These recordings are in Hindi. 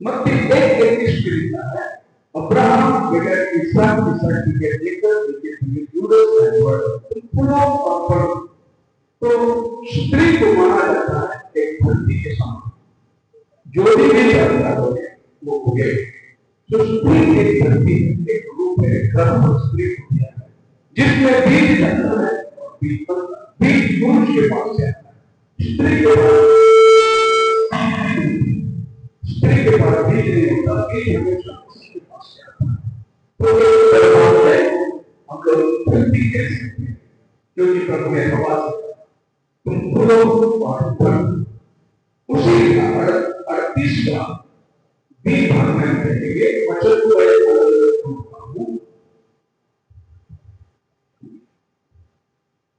मत्ती 1:31 में लिखा है, Abraham begat Isaac, Isaac begat Jacob, Jacob begat Judas and were full of purpose. तो स्त्री को माना जाता है एक धरती के समान, जो भी जाता है वो उगे। तो स्त्री एक धरती एक रूप है, गर्भ स्त्री को दिया है, जिसमें बीज जाता है और बीज पुरुष के पास से आता है। स्त्री के पास बीज नहीं होता, बीज हमेशा पुरुष के पास से आता है। तो एक है हम लोग धरती कह सकते हैं, क्योंकि प्रभु ने हवा से तुम लोग उसी का 38वां बीज भाग में देखेंगे वचन को।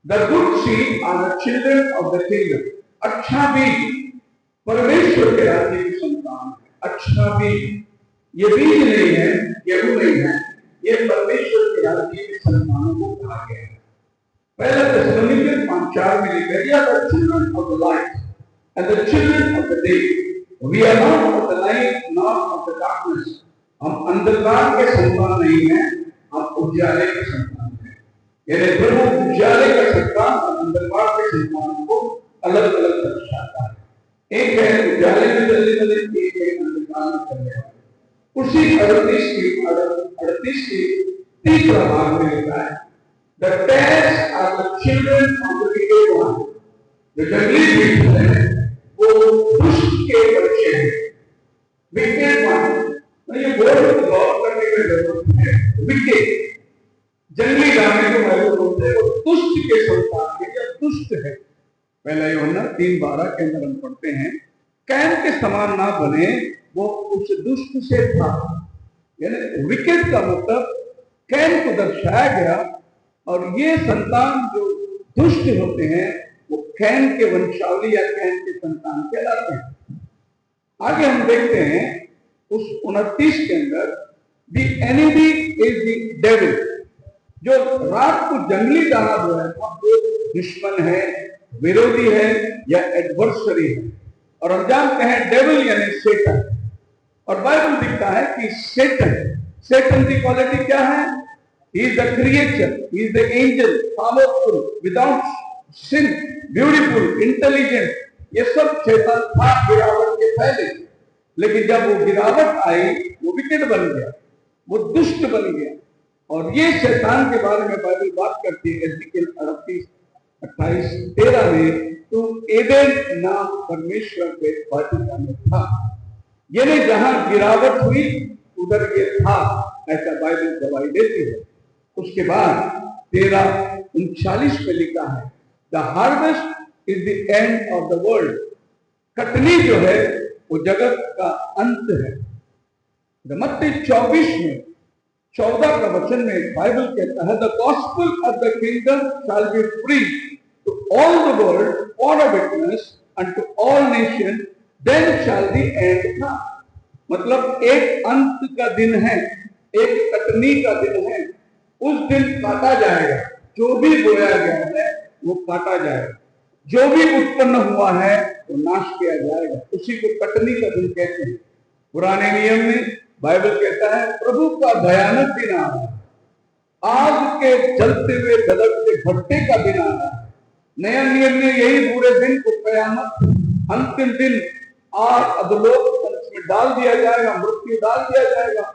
The good seed are the children of the kingdom. अच्छा बीज परमेश्वर के राज्य की संतान है। अच्छा बीज ये बीज नहीं है, गेहूं नहीं है, ये परमेश्वर के राज्य की संतानों को कहा गया है। पहला थिस्सलुनीकियों 5:4 में लिखा है, the children of the light and the children of the day. We are not of the light, not of the darkness. हम अंधकार के संतान नहीं हैं, हम उजाले के संतान हैं। यानी प्रभु उजाले का संतान और अंधकार के संतानों को अलग अलग दर्शाता है। एक है उजाले में चलने वाले, एक है अंधकार में चलने वाले। उसी 38 की तीसरा भाग में लिखा है, The tares are the children of the wicked one. जो जंगली बीज है वो दुष्ट के बच्चे हैं। विकेट वन, ये बहुत गौर करने की जरूरत है। विकेट जंगली गाने को बाइबल बोलते हैं, वो दुष्ट के संतान है या दुष्ट है। पहला यूहन्ना 3:12 के अंदर हम पढ़ते हैं, कैन के समान ना बने, वो उस दुष्ट से था। यानी विकेट का मतलब कैन को दर्शाया गया, और ये संतान जो दुष्ट होते हैं वो कैन के वंशावली या कैन के संतान कहलाते हैं। आगे हम देखते हैं उस 29 के अंदर, the enemy is the devil. जो रात को जंगली दाना बोया था वो दुश्मन है, विरोधी है या एडवर्सरी है। और हम जानते हैं डेविल यानी सेटन, और बाइबल दिखता है कि सेटन की क्वालिटी क्या है? He is the creature, he is the angel, powerful, without sin, beautiful, intelligent. ये सब शैतान था गिरावट के पहले, लेकिन जब वो गिरावट आई वो विकेट बन गया, वो दुष्ट बन गया। और ये शैतान के बारे में बाइबल बात करती है एज़ेकियल 38:28-13 में, तो एदेन नाम परमेश्वर के वाटिका में था। यानी जहां गिरावट हुई उधर ये था, ऐसा बाइबल गवाही देती है। उसके बाद 13:39 में लिखा है, the harvest is the end of the world. Katni जो है वो जगत का अंत है। मत्ती 24 में 14 का वचन में बाइबल कहता है, the gospel of the kingdom shall be free to all the world for a witness unto all nation, then shall the end come. मतलब एक अंत का दिन है, एक कटनी का दिन है। उस दिन काटा जाएगा, जो भी बोया गया है वो काटा जाएगा, जो भी उत्पन्न हुआ है वो नाश किया जाएगा। उसी को कटनी का दिन कहते हैं। पुराने नियम में बाइबल कहता है प्रभु का भयानक दिन आ रहा है, आग के जलते हुए धधकते भट्टे का दिन आ रहा है। नया नियम में यही बुरे दिन को कयामत, अंतिम दिन, आग अधोलोक में डाल दिया जाएगा, मृत्यु डाल दिया जाएगा,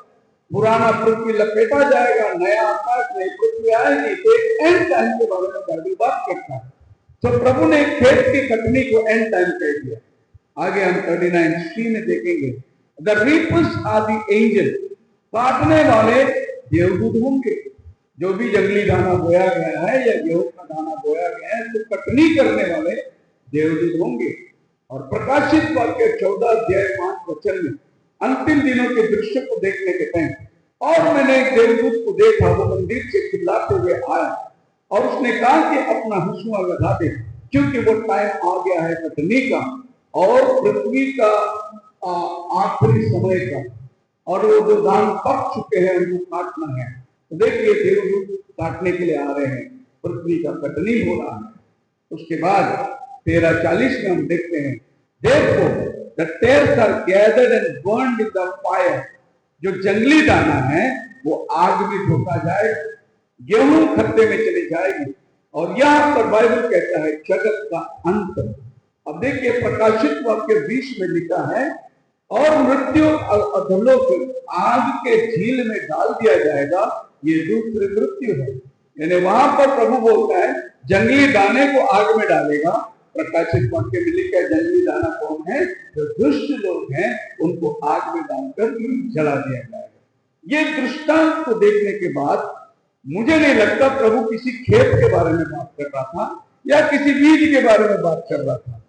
पुराना पृथ्वी लपेटा जाएगा, नया आकाश नई पृथ्वी आएगी। तो एक एंड टाइम के बारे में बाइबल बात करता है। तो प्रभु ने खेत की कटनी को एंड टाइम कह दिया। आगे हम 39C में देखेंगे, the reapers are the angel. काटने वाले देवदूत होंगे। जो भी जंगली दाना बोया गया है या गेहूं का दाना बोया गया है, तो कटनी करने वाले देवदूत होंगे। और प्रकाशित वाक्य 14:5 में अंतिम दिनों के दृश्य को देखने के टाइम, और मैंने एक देवदूत को देखा, वो मंदिर से चिल्लाते हुए आया और उसने कहा कि अपना हंसुआ लगा दे, क्योंकि वो टाइम आ गया है कटनी का और पृथ्वी का आखिरी समय का, और वो जो धान पक चुके हैं उनको काटना है। तो देखिए देवदूत काटने के लिए आ रहे हैं, पृथ्वी का कटनी हो रहा है। उसके बाद 13:40 में हम देखते हैं, देखो the tares are gathered and burned in the fire. जो जंगली दाना है वो आग में झोंका जाएगा, गेहूं खत्ते में चली जाएगी। और यहाँ पर बाइबल कहता है जगत का अंत। अब देखिए प्रकाशित वाक्य 20 में लिखा है, और मृत्यु और अधोलोक आग के झील में डाल दिया जाएगा, ये दूसरी मृत्यु है। यानी वहां पर प्रभु बोलता है जंगली दाने को आग में डालेगा। प्रकाशित वाक्य में लिखा है जंगली दाना कौन है? जो दुष्ट लोग हैं, उनको आग में डालकर जला दिया जाएगा। ये दृष्टांत को देखने के बाद मुझे नहीं लगता प्रभु किसी खेत के बारे में बात कर रहा था या किसी बीज के बारे में बात कर रहा था।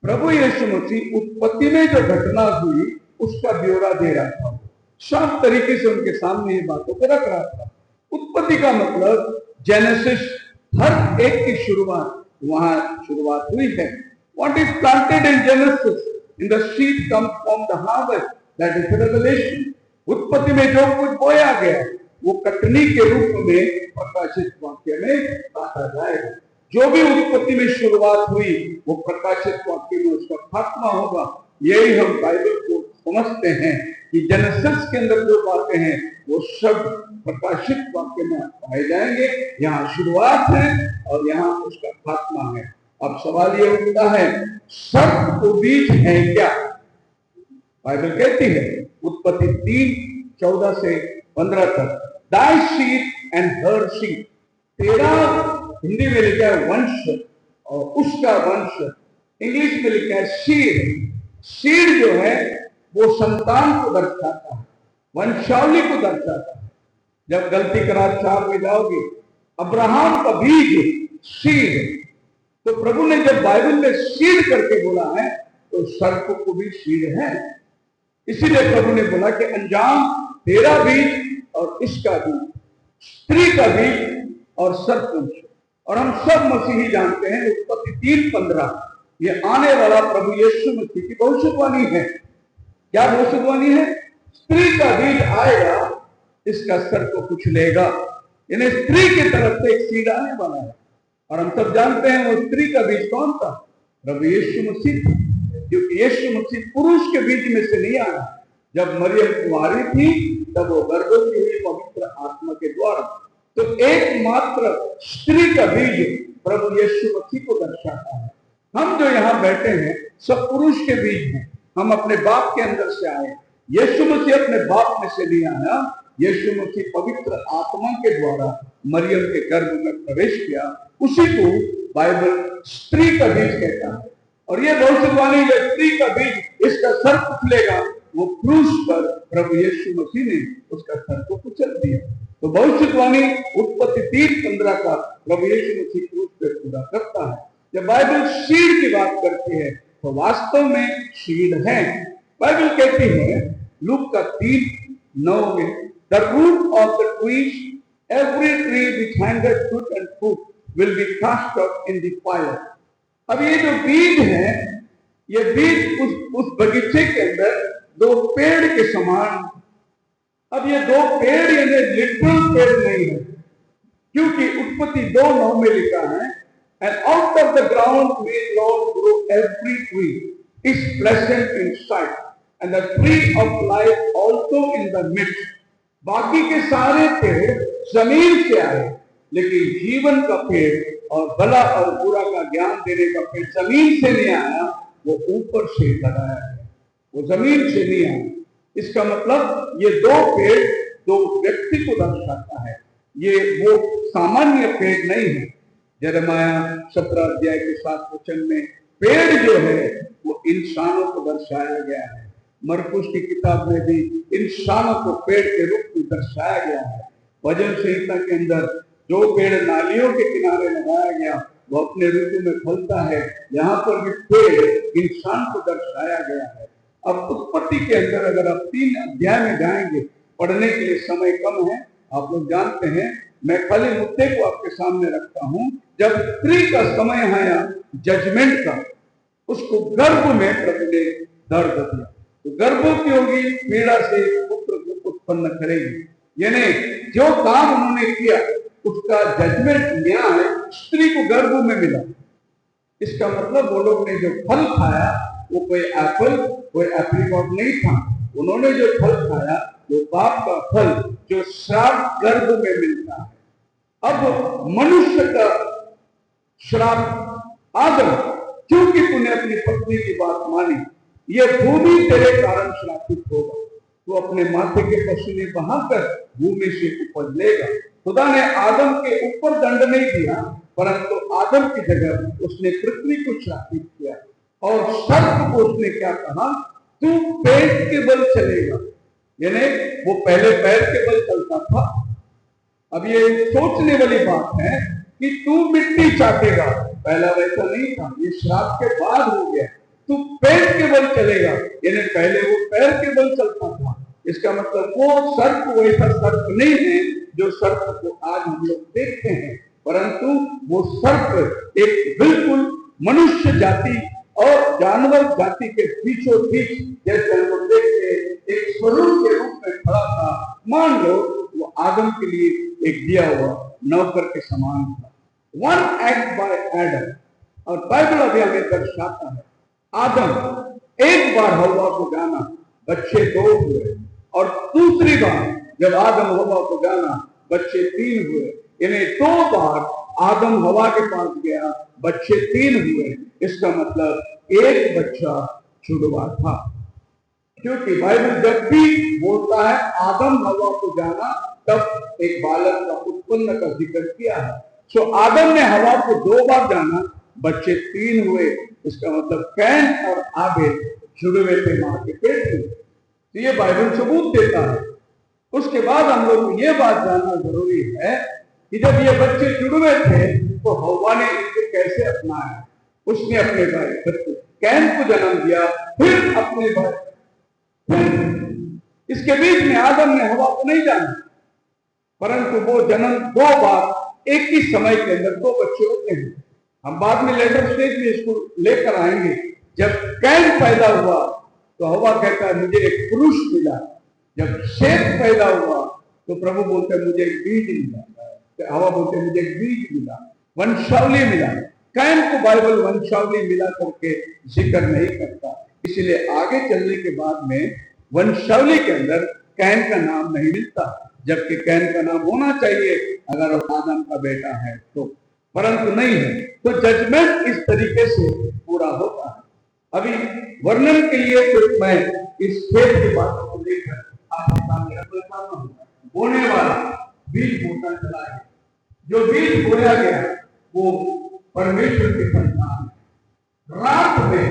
प्रभु यीशु मसीह उत्पत्ति में जो घटना हुई उसका ब्यौरा दे रहा था, साफ तरीके से उनके सामने ये बातों को रख रहा था। उत्पत्ति का मतलब जेनेसिस, हर एक की शुरुआत वहां शुरुआत हुई है। What is planted in Genesis, in the seed comes from the harvest, that is revelation. उत्पत्ति में जो कुछ बोया गया वो कटनी के रूप में प्रकाशित वाक्य में काटा जाएगा। जो भी उत्पत्ति में शुरुआत हुई वो प्रकाशित वाक्य में उसका खात्मा होगा। यही हम बाइबल को समझते हैं कि जेनेसिस के अंदर जो बातें हैं वो सब प्रकाशित वाक्य में पाए जाएंगे। यहाँ शुरुआत है और यहाँ उसका खात्मा है। अब सवाल ये उठता है, सर्प को बीज है क्या? बाइबल कहती है उत्पत्ति 3:14 से 15 तक, thy seed and her seed, तेरा हिंदी में लिखा है वंश और उसका वंश, इंग्लिश में लिखा है सीड। सीड जो है वो संतान को दर्शाता है, वंशावली को दर्शाता है। जब गलती करा 4 में जाओगे, अब्राहम का बीज सीड। तो प्रभु ने जब बाइबल में सीड करके बोला है तो सर्प को भी सीड है। इसीलिए प्रभु ने बोला कि अंजाम तेरा बीज और इसका बीज, स्त्री का बीज और सर्पवंश। और हम सब मसीही जानते हैं उत्पत्ति 3:15 ये आने वाला प्रभु यीशु मसीह की भविष्यवाणी है। क्या भविष्यवाणी है? स्त्री का बीज आएगा, इसका सर को कुछ लेगा। यानी स्त्री की तरफ से एक सीड आने वाला है। और हम सब जानते हैं वो स्त्री का बीज कौन था? प्रभु यीशु मसीह। क्योंकि यीशु मसीह पुरुष के बीज में से नहीं आया। जब मरियम कुंवारी थी तब वो गर्भवती हुई पवित्र आत्मा के द्वारा। तो एकमात्र स्त्री का बीज प्रभु यीशु मसीह को दर्शाता है। हम जो यहाँ बैठे हैं सब पुरुष के बीज हैं। हम अपने बाप के अंदर से आए। यीशु मसीह अपने बाप में से नहीं आया। यीशु मसीह पवित्र आत्मा के द्वारा मरियम के गर्भ में प्रवेश किया। उसी को बाइबल स्त्री का बीज कहता है। और ये भविष्यवाणी जो स्त्री का बीज इसका सर कुचलेगा, वो क्रूस पर प्रभु यीशु मसीह ने उसका सर को कुचल दिया। तो भविष्यवाणी उत्पत्ति 3:15 का प्रभु यीशु मसीह क्रूस पे पूरा करता है। जब बाइबल सीड की बात करती है तो वास्तव में सीड है। बाइबल कहती है लूक का 3:9 में, the root of the trees, every tree which हैंगeth fruit and fruit will be cast out in the fire। अब ये जो बीज है, ये बीज उस बगीचे के अंदर 2 पेड़ के समान। अब ये 2 पेड़ यानी लिटरल पेड़ नहीं है, क्योंकि उत्पत्ति 2:9 में लिखा है, and out of the ground may Lord grow every tree is pleasant in sight and the tree of life also in the midst। बाकी के सारे पेड़ जमीन से आए, लेकिन जीवन का पेड़ और भला और बुरा का ज्ञान देने का पेड़ जमीन से नहीं आया, वो ऊपर से लगाया है, वो जमीन से नहीं आया। इसका मतलब ये 2 पेड़ 2 व्यक्ति को दर्शाता है। ये वो सामान्य पेड़ नहीं है। यिर्मयाह 17 अध्याय के 7 वचन में पेड़ जो है वो इंसानों को दर्शाया गया है। मरकुस की किताब में भी इंसानों को पेड़ के रूप में दर्शाया गया है। भजन संहिता के अंदर जो पेड़ नालियों के किनारे लगाया गया वो अपने ऋतु में फलता है। यहाँ पर भी पेड़ इंसान को दर्शाया गया है। अब उत्पत्ति के अंदर अगर आप 3 अध्याय में जाएंगे, पढ़ने के लिए समय कम है, आप लोग जानते हैं, मैं खाली मुद्दे को आपके सामने रखता हूं। जब स्त्री का समय आया जजमेंट का, उसको गर्भ में प्रभु ने दर्द दिया। तो गर्भवती होगी, पीड़ा से पुत्र को उत्पन्न करेगी। यानी जो काम उन्होंने किया उसका जजमेंट न्याय स्त्री को गर्भ में मिला। इसका मतलब वो लोग ने जो फल खाया वो कोई एप्पल, कोई एप्रिकॉट नहीं था। उन्होंने जो फल खाया वो पाप का फल जो श्राप गर्भ में मिलता है। अब मनुष्य का श्राप, आदम, क्योंकि तूने अपनी पत्नी की बात मानी, ये भूमि तेरे कारण श्रापित होगा। तो अपने माथे के पसीने बहाकर भूमि से उपज लेगा। खुदा ने आदम के ऊपर दंड नहीं दिया, परंतु आदम की जगह उसने पृथ्वी को श्रापित किया। और सर्प को उसने क्या कहा, तू पेट के बल चलेगा। यानी वो पहले पैर के बल चलता था। अब ये सोचने वाली बात है कि तू मिट्टी चाटेगा, पहला वैसा नहीं था, ये श्राप के बाद हो गया। तू पेट के बल चलेगा, यानी पहले वो पैर के बल चलता था। इसका मतलब वो सर्प वैसा सर्प नहीं है जो सर्प को आज हम लोग देखते हैं, परंतु वो सर्प एक बिल्कुल मनुष्य जाति और जानवर जाति के बीचों बीच, जैसे हम लोग देखते हैं, एक स्वरूप के रूप में खड़ा था। मान लो वो आदम के लिए एक दिया हुआ नौकर के समान था। वन एक्ट बाय एडम, और बाइबल अभी हमें दर्शाता है, आदम एक बार हवा को जाना, बच्चे 2 हुए, और दूसरी बार जब आदम हवा को जाना, बच्चे 3 हुए। यानी 2 बार आदम हवा के पास गया, बच्चे 3 हुए। इसका मतलब एक बच्चा जुड़वा था, क्योंकि बाइबल जब भी बोलता है आदम हवा को जाना, तब एक बालक का उत्पन्न का जिक्र किया है। सो आदम ने हवा को 2 बार जाना, बच्चे 3 हुए। इसका मतलब कैन और आबेल जुड़वे थे मां के पेट में। तो ये बाइबल सबूत देता है। उसके बाद हम लोग को ये बात जानना जरूरी है कि जब ये बच्चे जुड़वे थे तो हवा ने इनको कैसे अपनाया। उसने अपने भाई कैन को जन्म दिया, फिर अपने भाई, फिर इसके बीच में आदम ने हवा को नहीं जाना, परंतु वो जन्म 2 बार एक ही समय के अंदर 2 बच्चे होते हैं। हम बाद में लेटर स्टेज में इसको लेकर आएंगे। जब कैन पैदा हुआ तो हवा कहता है मुझे एक पुरुष मिला। जब शेत पैदा हुआ तो प्रभु बोलते हैं मुझे एक बीज मिला, तो हवा बोलते हैं मुझे एक बीज मिला, वंशावली मिला। कैन को बाइबल वंशावली मिला करके जिक्र नहीं करता, इसलिए आगे चलने के बाद में वंशावली के अंदर कैन का नाम नहीं मिलता, जबकि कैन का नाम होना चाहिए अगर आदम का बेटा है तो, परंतु नहीं है। तो जजमेंट इस तरीके से पूरा होता है। अभी वर्णन के लिए तो मैं इस खेत की बातों को लेकर आपके सामने रखना हूं। बोने वाला बीज बोता चला है, जो बीज बोया गया वो परमेश्वर की संतान है। रात में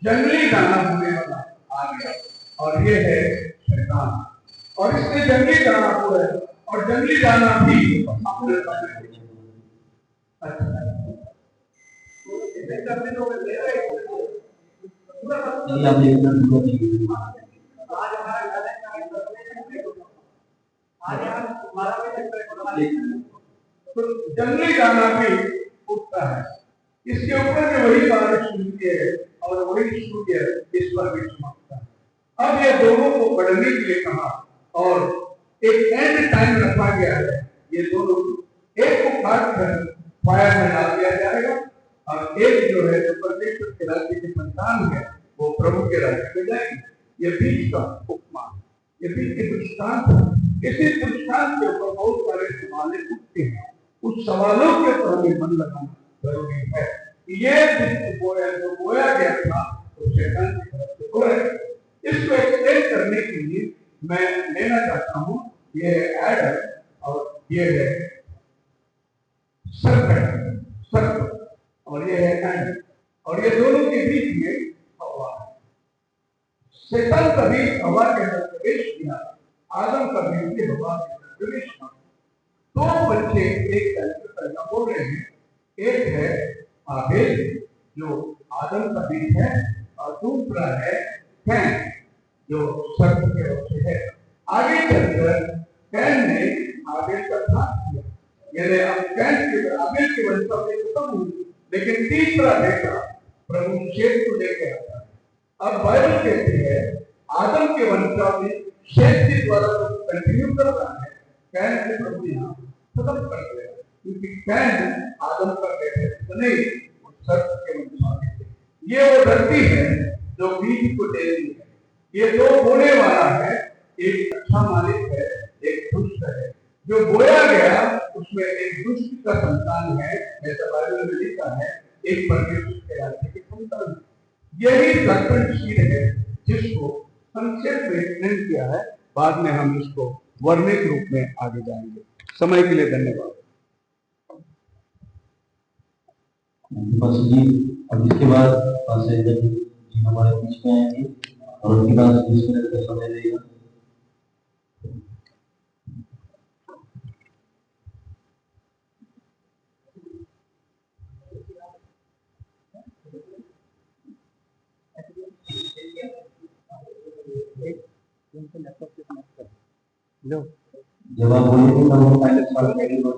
जंगली दाना बोने वाला आ गया और ये है शैतान, और इसने जंगली दाना बोया और जंगली दाना भी अपने जंगली दाना भी उठता है, इसके ऊपर में वही बारिश होती है और वही सूर्य इस पर भी चमकता है। अब ये दोनों को बढ़ने के लिए कहा और एक एंड टाइम रखा गया है। ये दोनों एक को काट कर फायर में डाल दिया जाएगा और एक जो है जो परमेश्वर के राज्य की संतान है वो प्रभु के राज्य में जाएगी। ये बीच का उपमा, ये बीच के दृष्टांत। इसी दृष्टांत के ऊपर बहुत सारे सवाल उठते हैं। उस सवालों के ऊपर हमें मन लगाना जरूरी है। ये बीज बोया जो बोया गया था तो शैतान की तरफ से बोया। इसको एक्सप्लेन करने के लिए मैं लेना चाहता हूँ, ये एडम और ये है सर्प और ये है एडम, और ये दोनों के बीच में हवा है। शैतान कभी हवा के अंदर प्रवेश किया, आदम कभी भी हवा के अंदर प्रवेश किया। 2 बच्चे एक टाइम पे पैदा हो रहे हैं। एक है आबेल जो आदम का बीज है और दूसरा है कैन जो सर्प के बच्चे है। आगे चलकर कैन ने आबेल का घात किया, यानी अब कैन के आबेल के वंशावली खत्म हुई, लेकिन तीसरा बेटा प्रभु शेत को लेकर आता है। अब बाइबल कहती है आदम के वंशावली शेत के द्वारा कंटिन्यू कर रहा है, कैन के प्रभु यहाँ खत्म कर दिया, क्योंकि कैन आदम का बेटा नहीं, सर्प के वंशावली थे। ये वो धरती है जो बीज को डेयरी है। ये दो बोने वाला है, एक अच्छा मालिक है, एक दुष्ट है। जो बोया गया उसमें एक दुष्ट का संतान है, ऐसा बाइबल में लिखा है, एक परमेश्वर के राज्य की संतान। यही प्रकरण शील है जिसको संक्षेप में निर्णय किया है। बाद में हम इसको वर्णित रूप में आगे जाएंगे। समय के लिए धन्यवाद। जी, अब इसके बाद जी हमारे बीच में आएंगे और उनके पास 20 मिनट का समय रहेगा। जब आप बोलेंगे तो हम पहले सवाल करेंगे।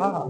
हाँ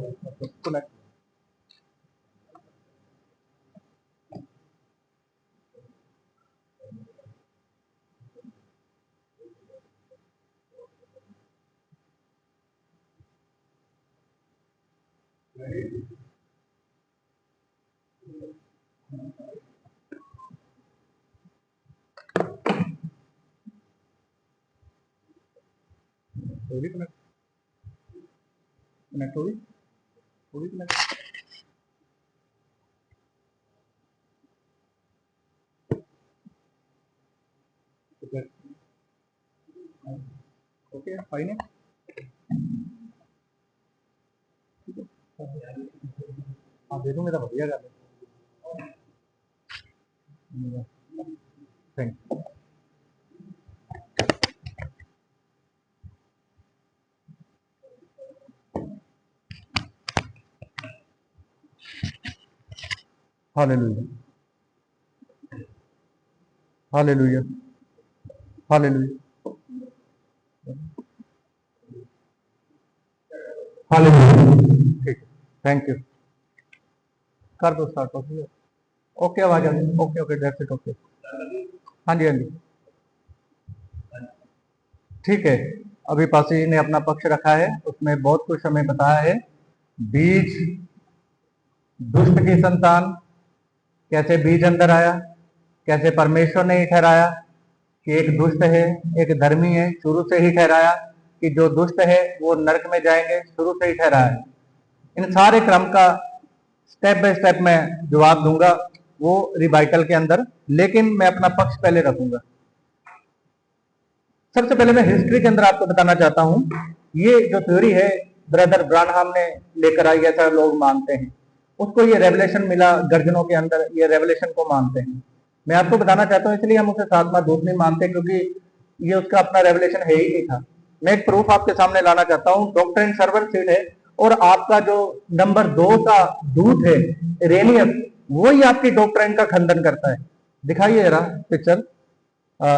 ओके फाइन है। हाँ दे दूँ, मेरा बढ़िया गल है। Thank you. Hallelujah hallelujah hallelujah hallelujah. ठीक, थैंक यू। कर दो स्टार्ट। ओके आवाज आ रही। Okay okay that's it. Okay हाँ जी हाँ जी ठीक है। अभी पासी जी ने अपना पक्ष रखा है, उसमें बहुत कुछ हमें बताया है। बीज, दुष्ट की संतान, कैसे बीज अंदर आया, कैसे परमेश्वर ने ही ठहराया कि एक दुष्ट है एक धर्मी है। शुरू से ही ठहराया कि जो दुष्ट है वो नरक में जाएंगे, शुरू से ही ठहराया है। इन सारे क्रम का स्टेप बाय स्टेप मैं जवाब दूंगा वो रिवाइटल के अंदर, लेकिन मैं अपना पक्ष पहले रखूंगा। सबसे पहले मैं हिस्ट्री के अंदर आपको बताना चाहता हूं, ये जो थ्योरी है ब्रदर ब्रानहाम ने लेकर आई, ऐसा लोग मानते हैं। उसको ये रेवलेशन मिला गर्जनों के अंदर, ये रेवलेशन को मानते हैं। मैं आपको बताना चाहता हूं, इसलिए हम उसे सातवां दूत नहीं मानते, क्योंकि ये उसका अपना रेवलेशन है ही नहीं था। मैं एक प्रूफ आपके सामने लाना चाहता हूँ। डॉक्ट्रिन सर्वर सीट है और आपका जो नंबर 2 का दूत है इरेनियस, वो ही आपकी डॉक्ट्रिन का खंडन करता है। दिखाइए जरा पिक्चर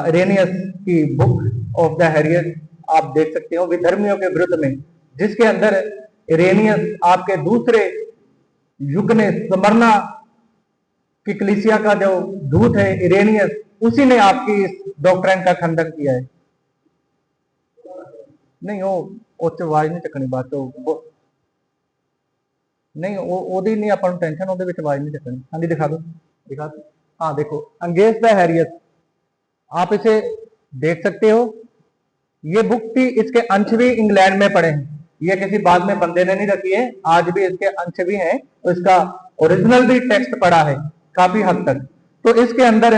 इरेनियस की बुक ऑफ द हैरियस, आप देख सकते हो विधर्मियों के विरुद्ध में, जिसके अंदर इरेनियस आपके दूसरे युग ने स्मरना की कलीसिया का जो दूत है इरेनियस, उसी ने आपकी इस डॉक्ट्रिन का खंडन किया है। नहीं वो उच्च आवाज नहीं चकनी बात तो नहीं ओदी नहीं अपन टेंशन ओदे विच आवाज नहीं चकनी। हाँ जी दिखा दो दिखा दो। हाँ देखो अंगेज द हैरियस, आप इसे देख सकते हो। ये बुक थी, इसके अंश भी इंग्लैंड में पड़े हैं। ये किसी बाद में बंदे ने नहीं रखी है, आज भी इसके अंश भी हैं। तो इसका ओरिजिनल भी टेक्स्ट पड़ा है काफी हद तक। तो इसके अंदर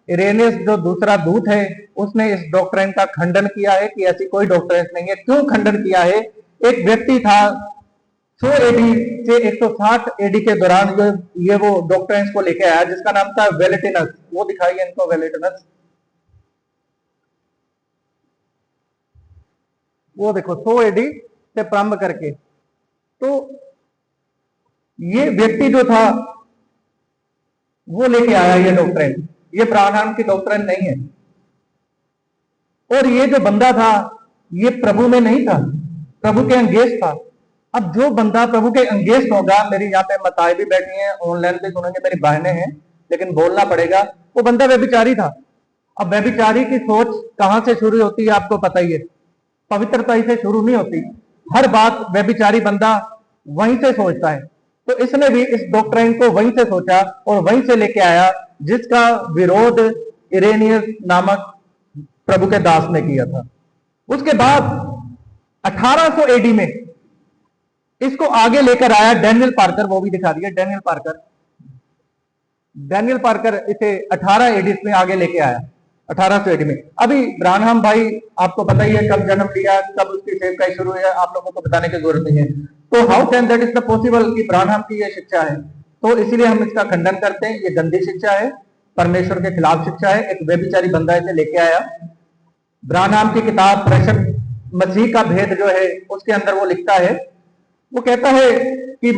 इरेनियस जो दूसरा दूत है उसने इस डॉक्ट्रिन का खंडन किया है कि ऐसी कोई डॉक्ट्रिन नहीं है। क्यों खंडन किया है? एक व्यक्ति था 100 एडी से 160 एडी के दौरान जो ये वो डॉक्ट्रिन को लेके आया, जिसका नाम था वेलेटिनस। वो दिखाइए इनको वेलेटिनस, वो देखो 100 एडी से प्रारंभ करके। तो ये व्यक्ति जो था वो लेके आया ये डॉक्ट्रिन, ये ब्राह्मण की डॉक्ट्रिन नहीं है। और ये जो बंदा था ये प्रभु में नहीं था, प्रभु के अंगेज था। अब जो बंदा प्रभु के अंगेज होगा, मेरी यहाँ पे माताएं भी बैठी हैं, ऑनलाइन पे सुनेंगे, मेरी बहनें हैं, लेकिन बोलना पड़ेगा, वो बंदा व्यभिचारी था। अब व्यभिचारी की सोच कहां से शुरू होती है आपको पता ही है, पवित्रता से शुरू नहीं होती। हर बात व्यभिचारी बंदा वहीं से सोचता है। तो इसने भी इस डॉक्ट्राइन को वहीं से सोचा और वहीं से लेके आया, जिसका विरोध इरेनियस नामक प्रभु के दास ने किया था। उसके बाद 1800 एडी में इसको आगे लेकर आया डैनियल पार्कर, वो भी दिखा दिया डैनियल पार्कर इसे 18 एडी में आगे लेके आया, 1800 एडी में। अभी ब्रानहम भाई आपको पता ही है कब जन्म लिया, कब उसकी सेवकाई शुरू है, आप लोगों को बताने की जरूरत नहीं है। तो how can that is the possible कि ब्रानहम की ये शिक्षा है? तो इसीलिए हम इसका खंडन करते हैं, ये गंदी शिक्षा है, परमेश्वर के खिलाफ शिक्षा है। एक व्यभिचारी बंदा इसे लेके आया। ब्रानहम की किताब प्रेषक मसीह का भेद जो है उसके अंदर वो लिखता है, वो कहता है कि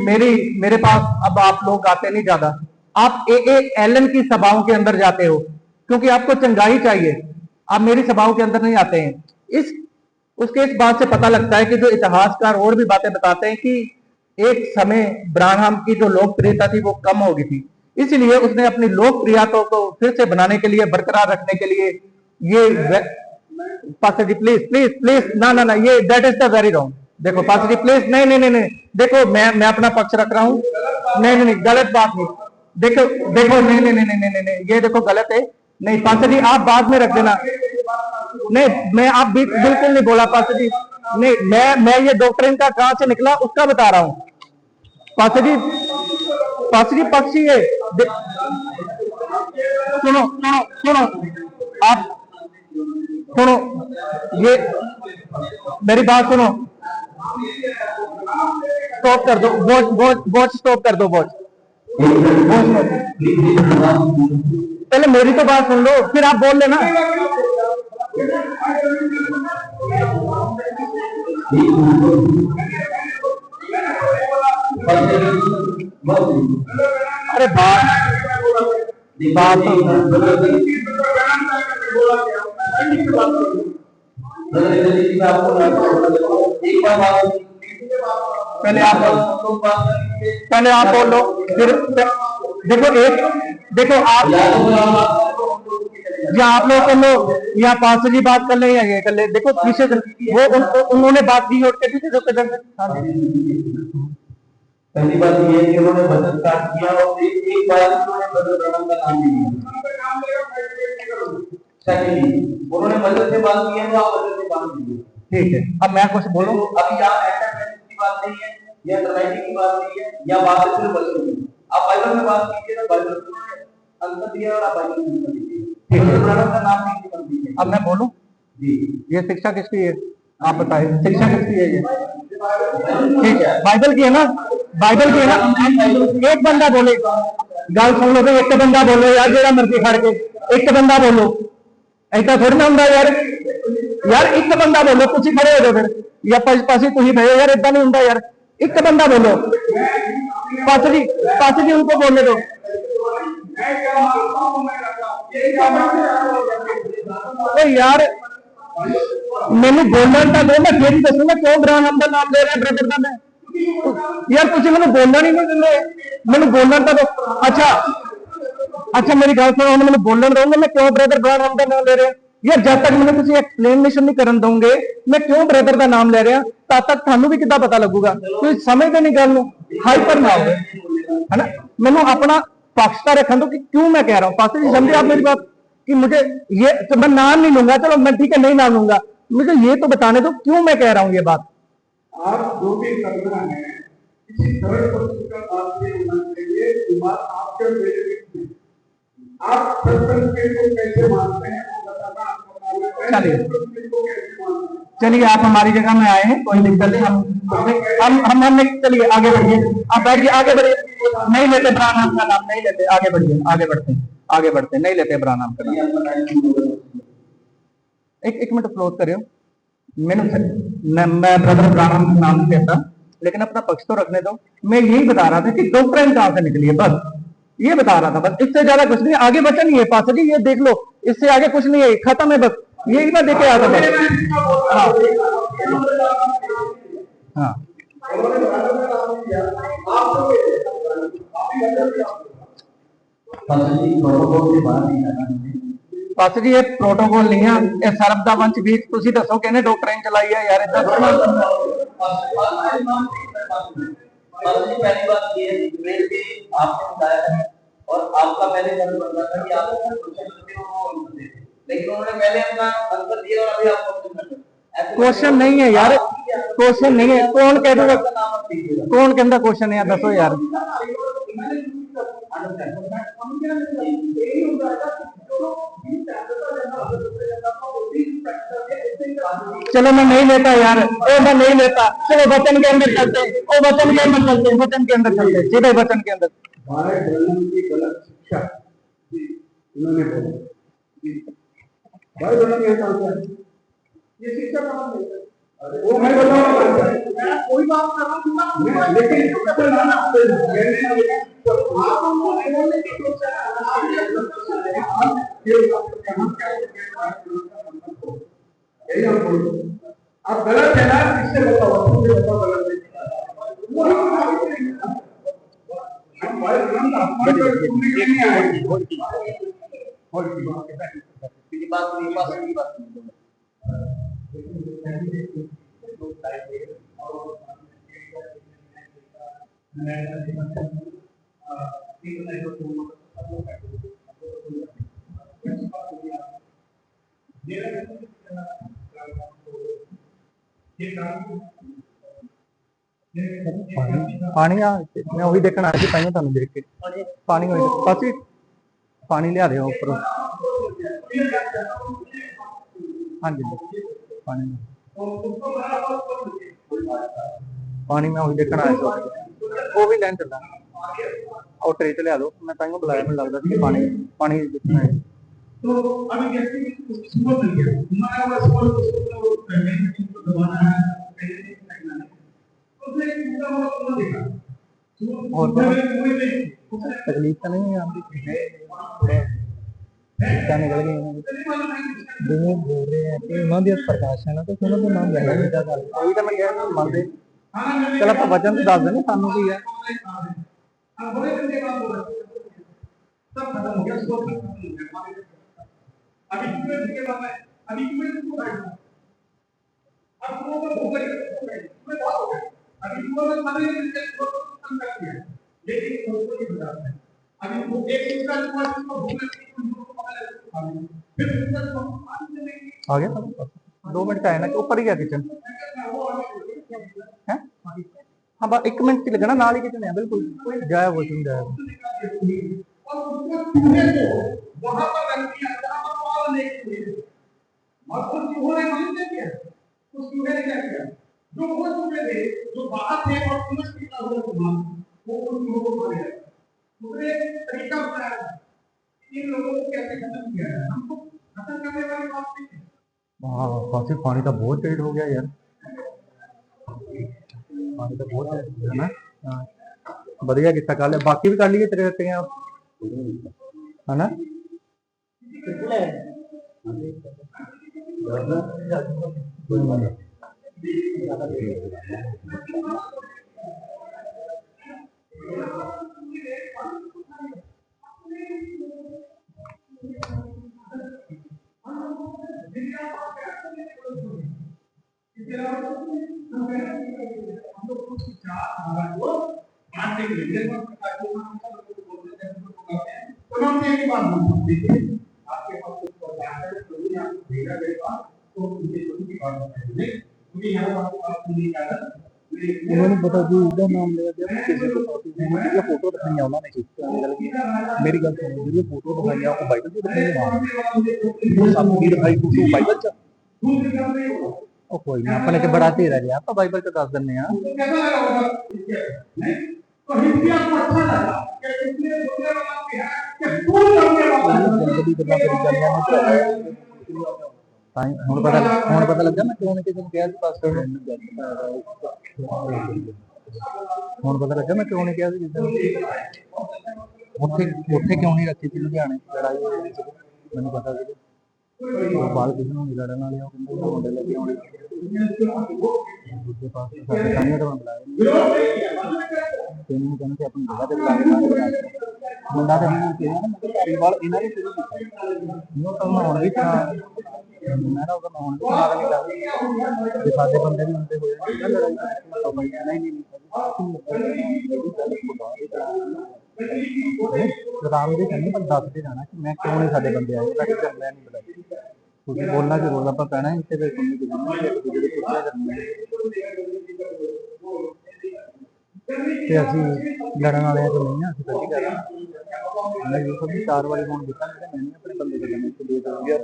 मेरे पास अब आप लोग आते नहीं ज्यादा, आप ए एलन की सभाओं के अंदर जाते हो क्योंकि आपको चंगाई चाहिए, आप मेरी सभाओं के अंदर नहीं आते हैं। उसके इस बात से पता लगता है कि जो इतिहासकार और भी बातें बताते हैं कि एक समय ब्रानहम की जो लोकप्रियता थी वो कम हो गई थी, इसलिए उसने अपनी लोकप्रियता को फिर से बनाने के लिए, बरकरार रखने के लिए ये pastor ji please please please ना ये that is the very wrong. देखो पास्टर जी प्लीज, नहीं देखो मैं अपना पक्ष रख रहा हूँ, नहीं गलत बात नहीं, देखो नहीं ये देखो गलत है, नहीं पास्टर जी आप बाद में रख देना, नहीं मैं आप बिल्कुल नहीं बोला पास्टर जी, नहीं मैं ये डॉक्ट्रिन का कहां से निकला उसका बता रहा हूँ पास्टर जी पक्ष ही है। सुनो आप सुनो, ये मेरी बात सुनो, स्टॉप कर दो वॉच स्टॉप कर दो वॉच। पहले मेरी तो बात सुन लो फिर आप बोल लेना। अरे बात पहले आप बोल लो, फिर देखो आप या आप लोग कर लो या पास्टर जी बात कर ले या ये कर ले। देखो पीछे वो उन्होंने बात की और पीछे जो पहली बात ये है कि उन्होंने बचत स्टार्ट किया और एक बार उन्होंने बचत रकम का नाम लिया। सेकेंडली उन्होंने बचत से बात की है तो आप बचत से बात कीजिए, ठीक है। अब मैं कुछ बोलूं, अभी यहाँ एंटरप्रेन्योरशिप की बात नहीं है या ड्राइविंग की बात नहीं है या बात है सिर्फ बचत की। आप बाइबल में बात कीजिए ना, बाइबल में अंतर दिया और आप बाइबल में अंतर दीजिए, ठीक है। रकम का नाम नहीं लिख दीजिए। अब मैं बोलूं जी, ये शिक्षा किसकी है आप बताइए, शिक्षा किसकी है ये? ठीक है, बाइबल की है ना, बाइबल की है ना। एक बंदा बोले गाल सुन लो, एक बंदा बोलो यार, जेड़ा मर्जी खड़ के एक बंदा बोलो, ऐसा थोड़ी ना होंगे यार एक बंदा बोलो, कुछ ही खड़े हो जाओ फिर या पासी तुम ही भैया यार, इतना नहीं होंगे यार, एक बंदा बोलो। पासी जी उनको बोलने दो। तो यार मैंने बोलना था दो, मैं फिर दसूंगा क्यों ब्राह्मण का नाम ले रहे हैं ब्रदर का। मैं यार तुझे मैंने बोलना नहीं दे, मैंने बोलना था तो अच्छा मेरी गल सुनो, मैंने बोलन दूंगा मैं क्यों ब्रदर ब्राह्मण का नाम ले रहे हैं यार। जब तक मैंने तुझे एक्सप्लेनेशन नहीं करन दूंगे मैं क्यों ब्रदर का नाम ले रहा, तब तक थानू भी कितना पता लगूगा। तो समझते नहीं गल नूं, हाइपर ना हो, है ना। मैनू अपना पक्षता रखन दो कि क्यों मैं कह रहा हूँ। पास जी समझे आप मेरी बात कि मुझे ये तो मैं नाम नहीं लूंगा, चलो मैं ठीक है नहीं नाम लूंगा, मुझे ये तो बताने दो क्यों मैं कह रहा हूँ ये बात। आप जो भी करना है किसी थर्ड पर्सन का बात नहीं होना चाहिए, ये बात आपके बेनिफिट में। आप पर्सन को कैसे मानते हैं वो बताना आपको। चलिए आप हमारी जगह में आए हैं, कोई दिक्कत नहीं, हम चलिए आगे बढ़िए, आप बैठिए, आगे बढ़िए। नहीं लेते ब्राह्मण का नाम, नहीं लेते, आगे बढ़िए, आगे बढ़ते नहीं लेते ब्राह्मण का नाम। एक मिनट क्लोज करियो, मैं ब्रदर ब्राह्मण का नाम नहीं लेता, लेकिन अपना पक्ष तो रखने दो। मैं यही बता रहा था कि डॉक्ट्रिन कहां से निकली है, बस ये बता रहा था, बस इससे ज्यादा कुछ नहीं। आगे बचा नहीं है पास जी, ये देख लो, इससे आगे कुछ नहीं है, खत्म है, बस यही मैं देखे आता था। हाँ पास जी ये प्रोटोकॉल नहीं है, ये सरब दा वंश बीच तुसी दसो कहने डॉक्ट्रिन चलाई है यार। बाबा जी पहली बात ये है जिब्रेल भी आपने बताया है और आपका पहले कर्म बन रहा था कि आप क्वेश्चन करते हो वो आंसर देते हो। लेकिन उन्होंने पहले अपना आंसर दिया और अभी आप क्वेश्चन कर रहे हो। क्वेश्चन नहीं है यार, क्वेश्चन नहीं है। कौन कह दूंगा, कौन कहता क्वेश्चन है? दसो यार। चलो मैं नहीं लेता यार, ओ मैं नहीं लेता। चलो वचन के अंदर चलते हैं, ओ वचन के अंदर चलते हैं, वचन के अंदर चलते हैं, सीधे वचन के अंदर। हमारे ब्रह्म की गलत शिक्षा उन्होंने बोला। भाई ब्रह्म ये कौन सा है? ये शिक्षा कहाँ मिलता है? वो मैं बताऊंगा, मैं कोई बात कर रहा हूँ, लेकिन आप उनको बोलने की कोशिश यही हम बोलते हैं। आप गलत है ना, किससे बताओ? मुझे बताओ गलत है। हम भाई ब्रह्म अपमान कर सुनने के लिए नहीं आए। और मेरी बात मेरी बात मेरी बात पानी आ मैं वही देखना आया था पहले तुम देख के पानी काफी पानी लिया दे ऊपर। हाँ जी पानी पानी में वही देखना आया था, वो भी लाइन चलता और ट्रे चले आ दो। मैं ताइयों बुलाया, मुझे लगता था कि पानी पानी देखना है। तो अभी व्यक्ति की सुबह मिल गया, हमारा बस वो करने की तो दबाना है, कहीं करना है, तो फिर एक पूरा वो सुबह देखा और तकलीफ तो नहीं है आपकी? क्या निकल गई दुनिया बोल रहे हैं कि उन्होंने प्रकाश है ना, तो सुनो तो नाम रहना नहीं था। वही तो मैं कह रहा हूँ मान दे। चल आप वचन तो दस देने सानू की है। अब बड़े दिन के बाद बोला सब खत्म हो गया, सब खत्म हो गया। अभी क्यों के बाद अभी क्यों को बैठना, अब वो तो हो गई मैं बात हो गई। अभी क्यों में खाने के लिए खत्म कर दिया, लेकिन वो नहीं बताता है। अभी वो एक दूसरा को भूख लगी फिर आ गया 2 मिनट का है ना, ऊपर ही गया किचन है। हाँ बस 1 मिनट की लगना, नाल ही किचन है बिल्कुल जाया वो सुन जाया। वहां पर रख दिया, जहां पर पाल नहीं किए और उस चूहे ने नहीं किया। उस चूहे ने क्या किया, जो वो चूहे थे जो बाहर थे और समझ किया हुआ था, वो उन चूहों को मार दिया। उसने तरीका बताया इन लोगों को कैसे खत्म किया है। हमको खत्म करने वाली बात नहीं है। हाँ काफी पानी का बहुत तेज हो गया यार, पानी का बहुत तेज है ना। बढ़िया किस्सा कर लिया, बाकी भी कर लिए तेरे रहते हैं आप है ना। उन्होंने पता जी इधर नाम लिया गया किसी को मुझे फोटो दिखाई उन्होंने मेरी गल सुनो, जो फोटो दिखाई वो बाइबल से दिखाई सब दिखाई फोटो बाइबल च कोई नहीं अपने च बड़ा तेरा जी आप बाइबल च दस दिने ਹੁਣ पता लगा मैं क्यों नहीं किसी ने कहा पास ਹੁਣ पता लगा मैं क्यों नहीं कहा ਉੱਥੇ क्यों नहीं रखी थी लुधियाने लड़ाई मैंने पता ਸੀ बाल किसी ਨੂੰ ਲੜਨ ਵਾਲੇ ਉਹ ਕਹਿੰਦੇ ਮੁੰਡੇ ਲੈ ਕੇ ਆਉਣੇ ਦੂਜੇ ਪਾਸੇ ਸਾਡੇ ਸਾਹਮਣੇ ਤਾਂ ਬੁਲਾਇਆ ਤੈਨੂੰ ਕਹਿੰਦੇ ਆਪਣੀ ਜਗ੍ਹਾ ਤੇ ਬੁਲਾ ਕੇ ਮੁੰਡਾ ਤੇ ਹੁਣ ਕਿਹਾ ਨਾ ਧਾਰੀਵਾਲ ਇਹਨਾਂ ਨੇ ਸ਼ੁਰੂ ਕੀਤਾ ਇਹਨੂੰ ਤਾਂ ਹੁਣ ਵੀ मैं ना मैं ਹੁਣ ਸੁਣਾ ਨਹੀਂ ਕਰਦਾ ਜੇ ਸਾਡੇ ਬੰਦੇ ਵੀ ਹੁੰਦੇ ਹੋਏ ਨਾ ਲੜਾਈ ਤਾਂ ਭਾਈ ਨਹੀਂ ਰਾਮ ਦੇ ਕਹਿੰਦੇ ਪਰ ਦੱਸ ਕੇ ਜਾਣਾ ਕਿ ਮੈਂ ਕਿਉਂ ਨਹੀਂ ਸਾਡੇ ਬੰਦੇ ਆਏ ਤਾਂ ਕਿ ਮੈਂ ਨਹੀਂ ਬੁਲਾਇਆ ਕਿਉਂਕਿ ਬੋਲਣਾ ਜ਼ਰੂਰ ਆਪਾਂ ਪੈਣਾ ਇੱਥੇ ਦੇ ਕੰਮ ਦੀ ਜਿਹੜੀ ਕੁੱਤਿਆ ਕਰਨੀ ਤੇ ਅਸੀਂ ਲੜਨ ਵਾਲੇ ਤਾਂ ਨਹੀਂ ਆ ਅਸੀਂ ਪਹਿਲੀ ਗੱਲ मैं ये सब 4 वाले फोन दिखा मैंने अपने बंदे को देने के लिए यार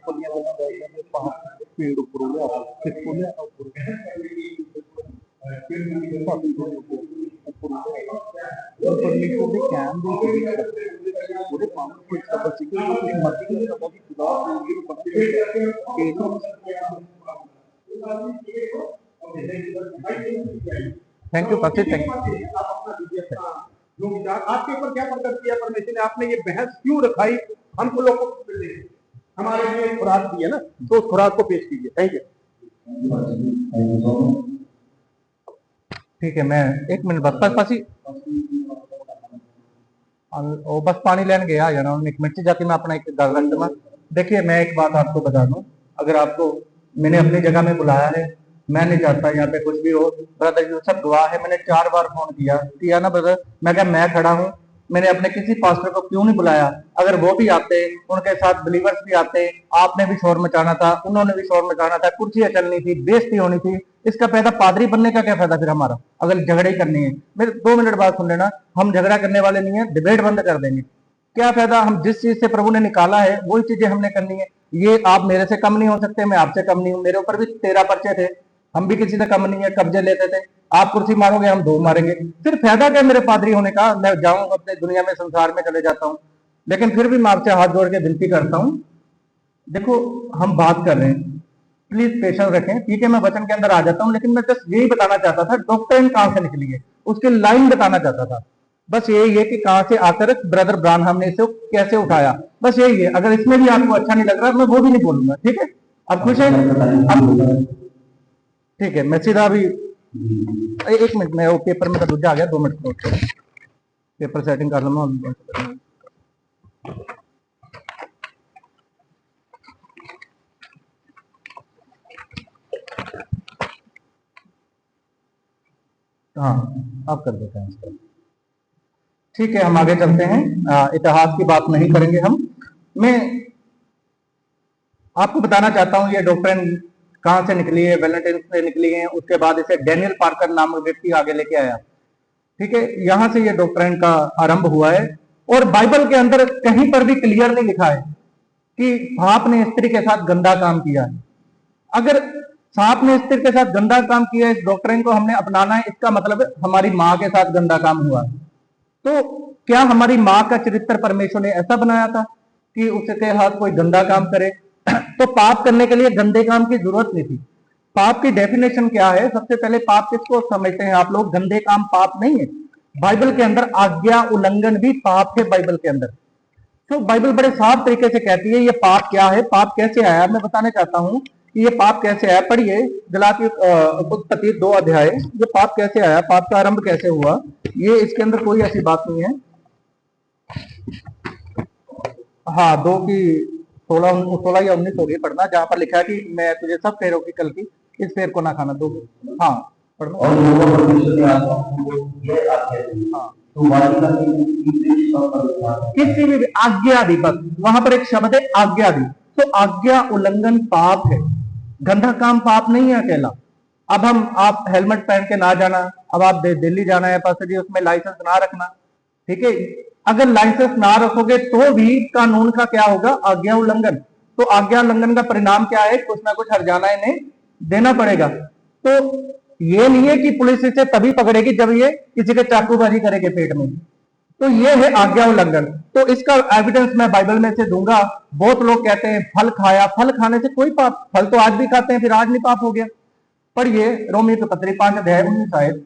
पलियां वाला बैठ गया पहाड़ पेड़ ऊपर ले आता किस को ले आता ऊपर ऊपर को भी कैम दे पूरे पांच को सब सिक्योर कुछ मर्जी के लिए बहुत खुदा के पत्ते थैंक यू पति थैंक यू जो विचार आपके ऊपर क्या प्रकट किया परमेश्वर ने, आपने ये बहस क्यों रखाई, हमको लोगों को मिलने हमारे लिए खुराक दी है ना, तो उस खुराक को पेश कीजिए। Thank you. ठीक है, मैं 1 मिनट बस बस पानी लेने गया जाना 1 मिनट से जाके मैं अपना एक गल रख दूंगा। देखिए मैं एक बात आपको बता दूं, अगर आपको मैंने अपनी जगह में बुलाया है, मैं नहीं चाहता यहाँ पे कुछ भी हो। ब्रदर जो सब गवाह है, मैंने 4 बार फोन किया ना ब्रदर, मैं क्या मैं खड़ा हूँ, मैंने अपने किसी पास्टर को क्यों नहीं बुलाया। अगर वो भी आते, उनके साथ बिलीवर्स भी आते, आपने भी शोर मचाना था, उन्होंने भी शोर मचाना था, कुर्सियां चलनी थी, बेइज्जती होनी थी, इसका फायदा पादरी बनने का क्या फायदा फिर हमारा, अगर झगड़े ही करनी है। मेरे 2 मिनट बात सुन लेना, हम झगड़ा करने वाले नहीं है, डिबेट बंद कर देंगे। क्या फायदा, हम जिस चीज से प्रभु ने निकाला है वही चीजें हमने करनी है। ये आप मेरे से कम नहीं हो सकते, मैं आपसे कम नहीं हूँ, मेरे ऊपर भी 13 पर्चे थे, हम भी किसी से कम नहीं है, कब्जे लेते थे। आप कुर्सी मारोगे, हम 2 मारेंगे, फिर फायदा क्या मेरे पादरी होने का। मैं जाऊं अपने दुनिया में, संसार में चले जाता हूं, लेकिन फिर भी मैं आपसे हाथ जोड़ के विनती करता हूं, देखो हम बात कर रहे हैं, प्लीज पेशेंस रखें। ठीक है, मैं वचन के अंदर आ जाता हूं, लेकिन मैं बस यही बताना चाहता था, डॉक्ट्रिन कहां से निकली है उसके लाइन बताना चाहता था। बस यही है कि कहां से आकर ब्रदर ब्रानहम ने इसे कैसे उठाया, बस यही है। अगर इसमें भी आपको अच्छा नहीं लग रहा, मैं वो भी नहीं बोलूंगा। ठीक है, अब खुश है? अब ठीक है, मैं सीधा अभी 1 मिनट में वो पेपर में दूजा आ गया, 2 मिनट पेपर सेटिंग कर लूंगा। हाँ, अब कर देते हैं इसको। ठीक है, हम आगे चलते हैं। इतिहास की बात नहीं करेंगे हम। मैं आपको बताना चाहता हूं ये डॉक्ट्रिन कहां से निकली है, वेलेंटाइन से निकली है। उसके बाद इसे डैनियल पार्कर नामक व्यक्ति आगे लेके आया। ठीक है, यहां से ये डॉक्ट्रिन का आरंभ हुआ है, और बाइबल के अंदर कहीं पर भी क्लियर नहीं लिखा है कि सांप ने स्त्री के साथ गंदा काम किया है। अगर सांप ने स्त्री के साथ गंदा काम किया, इस डॉक्ट्रिन को हमने अपनाना है, इसका मतलब हमारी माँ के साथ गंदा काम हुआ। तो क्या हमारी माँ का चरित्र परमेश्वर ने ऐसा बनाया था कि उसके हाथ कोई गंदा काम करे? तो पाप करने के लिए गंदे काम की जरूरत नहीं थी। पाप की डेफिनेशन क्या है? सबसे पहले पाप किसको समझते हैं आप लोग? गंदे काम पाप नहीं है। बाइबल के अंदर आज्ञा उल्लंघन भी पाप है बाइबल के अंदर। तो बाइबल बड़े साफ तरीके से कहती है ये पाप क्या है, पाप कैसे आया। मैं बताना चाहता हूं कि ये पाप कैसे आया। पढ़िए गलाती उत्पत्ति 2 अध्याय, ये पाप कैसे आया, पाप का आरंभ कैसे हुआ, ये इसके अंदर कोई ऐसी बात नहीं है। हाँ, 2 की 16 या 19 होगी पढ़ना, जहां पर लिखा है कि मैं तुझे सब फेरों की कल की इस फेर को ना खाना। 2 हाँ पढ़ना। और किसी भी आज्ञाधिपत, वहां पर एक शब्द है आज्ञाधि। तो आज्ञा उल्लंघन पाप है, गंदा काम पाप नहीं है अकेला। अब आप हेलमेट पहन के ना जाना, अब आप दिल्ली जाना है पास जी, उसमें लाइसेंस ना रखना। ठीक है, अगर लाइसेंस ना रखोगे तो भी कानून का क्या होगा? आज्ञा उल्लंघन। तो आज्ञा उल्लंघन का परिणाम क्या है? कुछ ना कुछ हर्जाना इन्हें देना पड़ेगा। तो ये नहीं है कि पुलिस इसे तभी पकड़ेगी जब ये किसी के चाकूबाजी करेंगे पेट में। तो ये है आज्ञा उल्लंघन। तो इसका एविडेंस मैं बाइबल में से दूंगा। बहुत लोग कहते हैं फल खाया, फल खाने से कोई पाप, फल तो आज भी खाते हैं, फिर आज नहीं पाप हो गया। पढ़िए रोमियो की पत्री 5 अध्याय 19 आयत,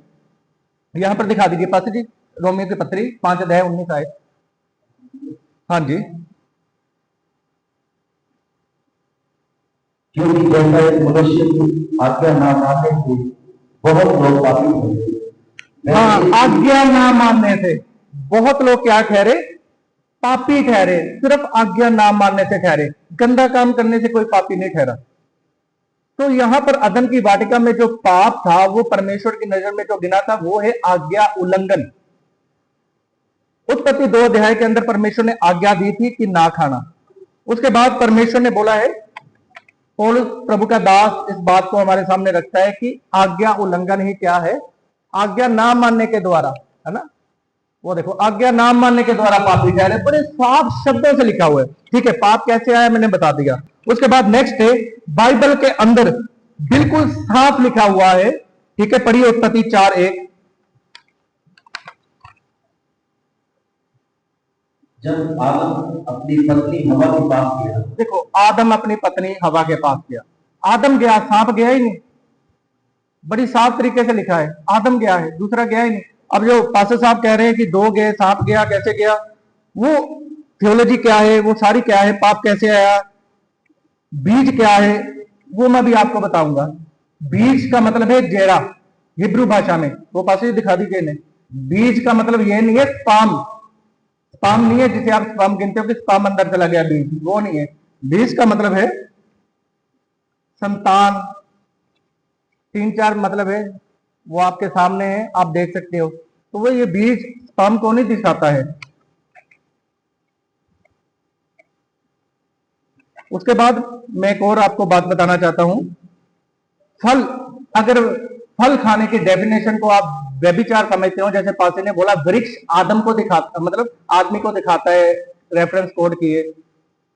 यहां पर दिखा दीजिए पास जी। रोमियो की पत्री 5 अध्याय 19 आयत। हाँ जी, क्योंकि जैसा एक मनुष्य की आज्ञा ना मानने से बहुत लोग पापी हुए। हाँ, आज्ञा ना मानने से बहुत लोग क्या ठहरे? पापी ठहरे, सिर्फ आज्ञा ना मानने से ठहरे, गंदा काम करने से कोई पापी नहीं ठहरा। तो यहां पर अदन की वाटिका में जो पाप था वो परमेश्वर की नजर में जो गिना था वो है आज्ञा उल्लंघन। उत्पत्ति 2 अध्याय के अंदर परमेश्वर ने आज्ञा दी थी कि ना खाना। उसके बाद परमेश्वर ने बोला है, पौलुस प्रभु का दास इस बात को हमारे सामने रखता है कि आज्ञा उल्लंघन ही क्या है, आज्ञा ना मानने के द्वारा, है ना, वो देखो आज्ञा ना मानने के द्वारा पापी ठहरे, बड़े साफ शब्दों से लिखा हुआ है। ठीक है, पाप कैसे आया मैंने बता दिया। उसके बाद नेक्स्ट है, बाइबल के अंदर बिल्कुल साफ लिखा हुआ है। ठीक है, पढ़िए उत्पत्ति 4:1। जब आदम अपनी पत्नी हवा के पास गया, देखो आदम अपनी पत्नी हवा के पास गया, आदम गया, सांप गया ही नहीं, बड़ी साफ तरीके से लिखा है, आदम गया है, दूसरा गया ही नहीं। अब जो पास्टर साहब कह रहे हैं कि 2 गए, सांप गया, कैसे गया, वो थियोलॉजी क्या है, वो सारी क्या है, पाप कैसे आया, बीज क्या है, वो मैं भी आपको बताऊंगा। बीज का मतलब है जेड़ा, हिब्रू भाषा में, वो पासे दिखा दीजिए ने। बीज का मतलब ये नहीं है स्पाम, स्पाम नहीं है जिसे आप स्पाम गिनते हो कि स्पाम अंदर चला गया, बीज वो नहीं है। बीज का मतलब है संतान, 3-4 मतलब है, वो आपके सामने है, आप देख सकते हो। तो वो ये बीज स्पर्म को नहीं दिखाता है। उसके बाद मैं एक और आपको बात बताना चाहता हूं, फल, अगर फल खाने की डेफिनेशन को आप व्यभिचार समझते हो, जैसे पासे ने बोला वृक्ष आदम को दिखाता, मतलब आदमी को दिखाता है, रेफरेंस कोड किए,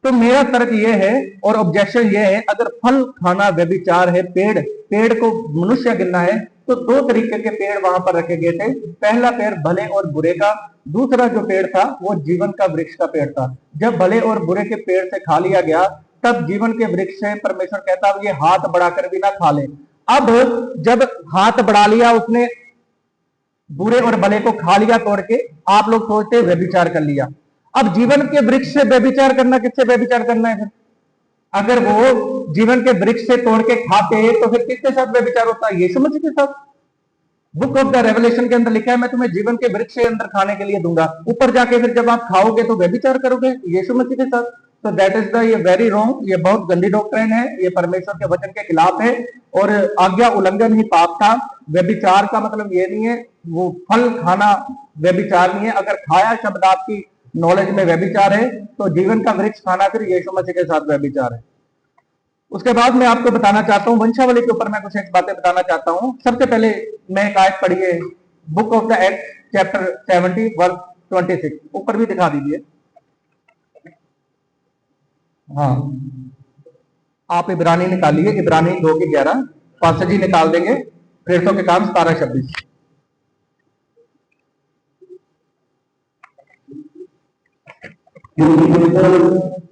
तो मेरा तर्क ये है और ऑब्जेक्शन ये है, अगर फल खाना व्यभिचार है, पेड़ को मनुष्य गिनना है, तो 2 तरीके के पेड़ वहां पर रखे गए थे। पहला पेड़ भले और बुरे का, दूसरा जो पेड़ था वो जीवन का वृक्ष का पेड़ था। जब भले और बुरे के पेड़ से खा लिया गया, तब जीवन के वृक्ष से परमेश्वर कहता अब ये हाथ बढ़ाकर भी ना खा ले। अब जब हाथ बढ़ा लिया उसने, बुरे और भले को खा लिया तोड़ के, आप लोग सोचते व्यभिचार कर लिया। अब जीवन के वृक्ष से व्यभिचार करना, किससे व्यभिचार करना है फिर? अगर वो जीवन के वृक्ष से तोड़ के खाते तो फिर किसके साथ व्यभिचार होता है? यीशु मसीह के साथ। बुक ऑफ द रेवलेशन के अंदर लिखा है मैं तुम्हें जीवन के वृक्ष से अंदर खाने के लिए दूंगा, ऊपर जाके फिर जब आप खाओगे तो व्यभिचार करोगे यीशु मसीह के साथ। तो दैट इज द, ये वेरी रॉन्ग, ये बहुत गंदी डॉक्ट्रिन है, ये परमेश्वर के वचन के खिलाफ है, और आज्ञा उल्लंघन ही पाप था। व्यभिचार का मतलब ये नहीं है, वो फल खाना व्यभिचार नहीं है। अगर खाया शब्द आपकी नॉलेज में व्यभिचार है, तो जीवन का वृक्ष खाना फिर यीशु मसीह के साथ व्यभिचार है। उसके बाद मैं आपको बताना चाहता हूं, वंशावली के ऊपर मैं कुछ एक बातें बताना चाहता हूं। सबसे पहले मैं एक आयत पढ़ी है, book of the act chapter 70 verse 26, ऊपर भी दिखा दीजिए। हाँ, आप इब्रानी निकालिए, इब्रानी 2:11, पास्टर जी निकाल देंगे, प्रेरितों के काम 17:26।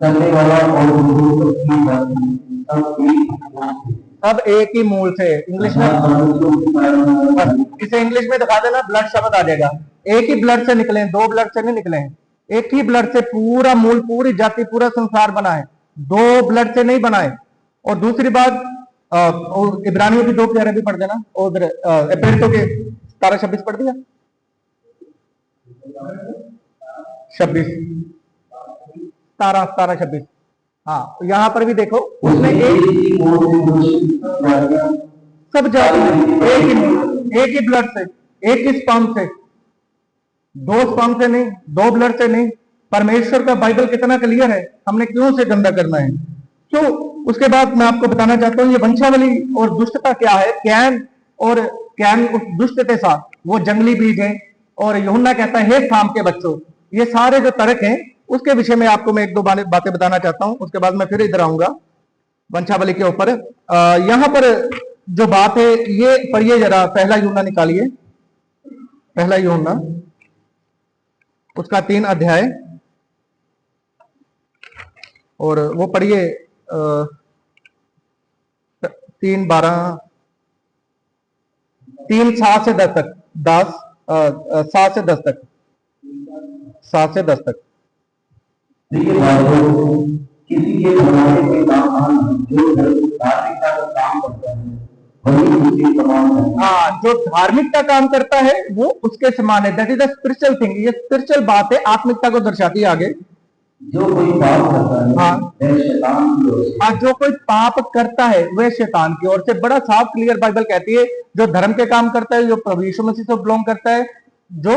करने वाला और सब एक ही मूल से, इंग्लिश में इसे इंग्लिश में दिखा देना, ब्लड शब्द आ जाएगा। एक ही ब्लड से निकले, 2 ब्लड से नहीं निकले हैं, एक ही ब्लड से पूरा मूल, पूरी जाति, पूरा संसार बना है, 2 ब्लड से नहीं बना है। और दूसरी बात, इब्रानियों की 2:11 भी पढ़ देना, और प्रेरितों के 17:26 पढ़ दिया, 26 17:26। हाँ, यहां पर भी देखो, उसने एक सब जाति एक ही ब्लड से, एक ही स्पर्म से, 2 स्पर्म से नहीं, 2 ब्लड से नहीं। परमेश्वर का बाइबल कितना क्लियर है, हमने क्यों से गंदा करना है? तो उसके बाद मैं आपको बताना चाहता हूं ये वंशावली और दुष्टता क्या है। कैन उस दुष्ट के साथ वो जंगली बीज है, और यूहन्ना कहता है हे शाम के बच्चों। ये सारे जो तर्क हैं उसके विषय में आपको मैं 1-2 बातें बताना चाहता हूं, उसके बाद मैं फिर इधर आऊंगा वंशावली के ऊपर। यहां पर जो बात है ये पढ़िए जरा, पहला यूहन्ना निकालिए, पहला यूहन्ना उसका 3 अध्याय, और वो पढ़िए 3:12, 3:7 से 10 तक, 7 से 10 तक, 7 से 10 तक। किसी के बनाने के काम जो धार्मिकता का काम करता है वही उसके समान है। हाँ, जो धार्मिक का काम करता है वो उसके समान है। That is a spiritual thing, ये स्पिरिचुअल बात है, आत्मिकता को दर्शाती है। आगे, जो कोई पाप करता है हाँ, वह शैतान की ओर से। जो कोई पाप करता है वह शैतान की ओर से। बड़ा साफ क्लियर बाइबल कहती है, जो धर्म के काम करता है, जो प्रभु यीशु मसीह से बिलोंग करता है, जो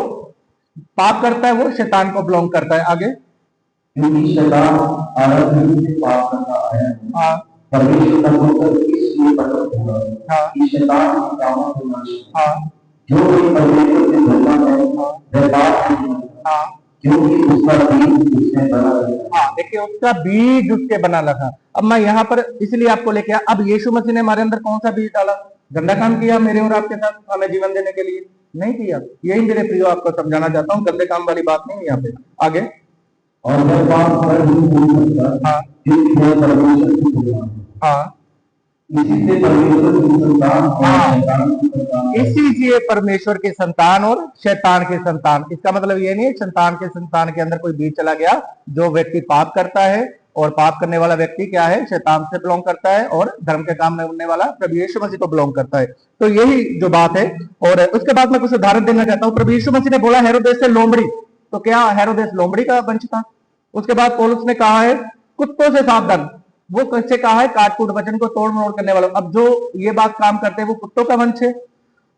पाप करता है वो शैतान को बिलोंग करता है। आगे, क्योंकि शैतान आरंभ से पाप करता आया है। हाँ, परमेश्वर का पुत्र इसलिए प्रकट हुआ हाँ, कि शैतान के कामों को नाश करे। हाँ, जो कोई परमेश्वर से डरता है वह पाप नहीं करता, हाँ, क्योंकि उसका बीज उसने बना रखा। हाँ, देखिए उसका बीज उसके बना रखा। अब मैं यहाँ पर इसलिए आपको लेके आया, अब यीशु मसीह ने हमारे अंदर कौन सा बीज डाला? गंदा काम किया मेरे और आपके साथ हमें जीवन देने के लिए? नहीं किया। यही मेरे प्रियो आपको समझाना चाहता हूँ, गंदे काम वाली बात नहीं है यहाँ पे। आगे, और वह पाप कर भी नहीं सकता, हाँ, क्योंकि वह परमेश्वर की संतान है। हाँ, इसी से परमेश्वर की संतान और हाँ, शैतान की संतान है। इसी से परमेश्वर के संतान और शैतान के संतान। इसका मतलब ये नहीं है संतान के संतान के अंदर कोई बीज चला गया। जो व्यक्ति पाप करता है, और पाप करने वाला व्यक्ति क्या है? शैतान से बिलोंग करता है, और धर्म के काम करने वाला प्रभु यीशु मसीह को बिलोंग करता है। तो यही जो बात है। और उसके बाद मैं कुछ उदाहरण देना चाहता हूँ। प्रभु यीशु मसीह ने बोला हेरोदेस से लोमड़ी, तो क्या हेरोदेस लोमड़ी का वंश था? उसके बाद पौलुस ने कहा है कुत्तों से सावधान। वो कैसे कहा है? काट कूट वचन को तोड़ मरोड़ करने वाला। अब जो ये बात काम करते हैं वो कुत्तों का वंश है।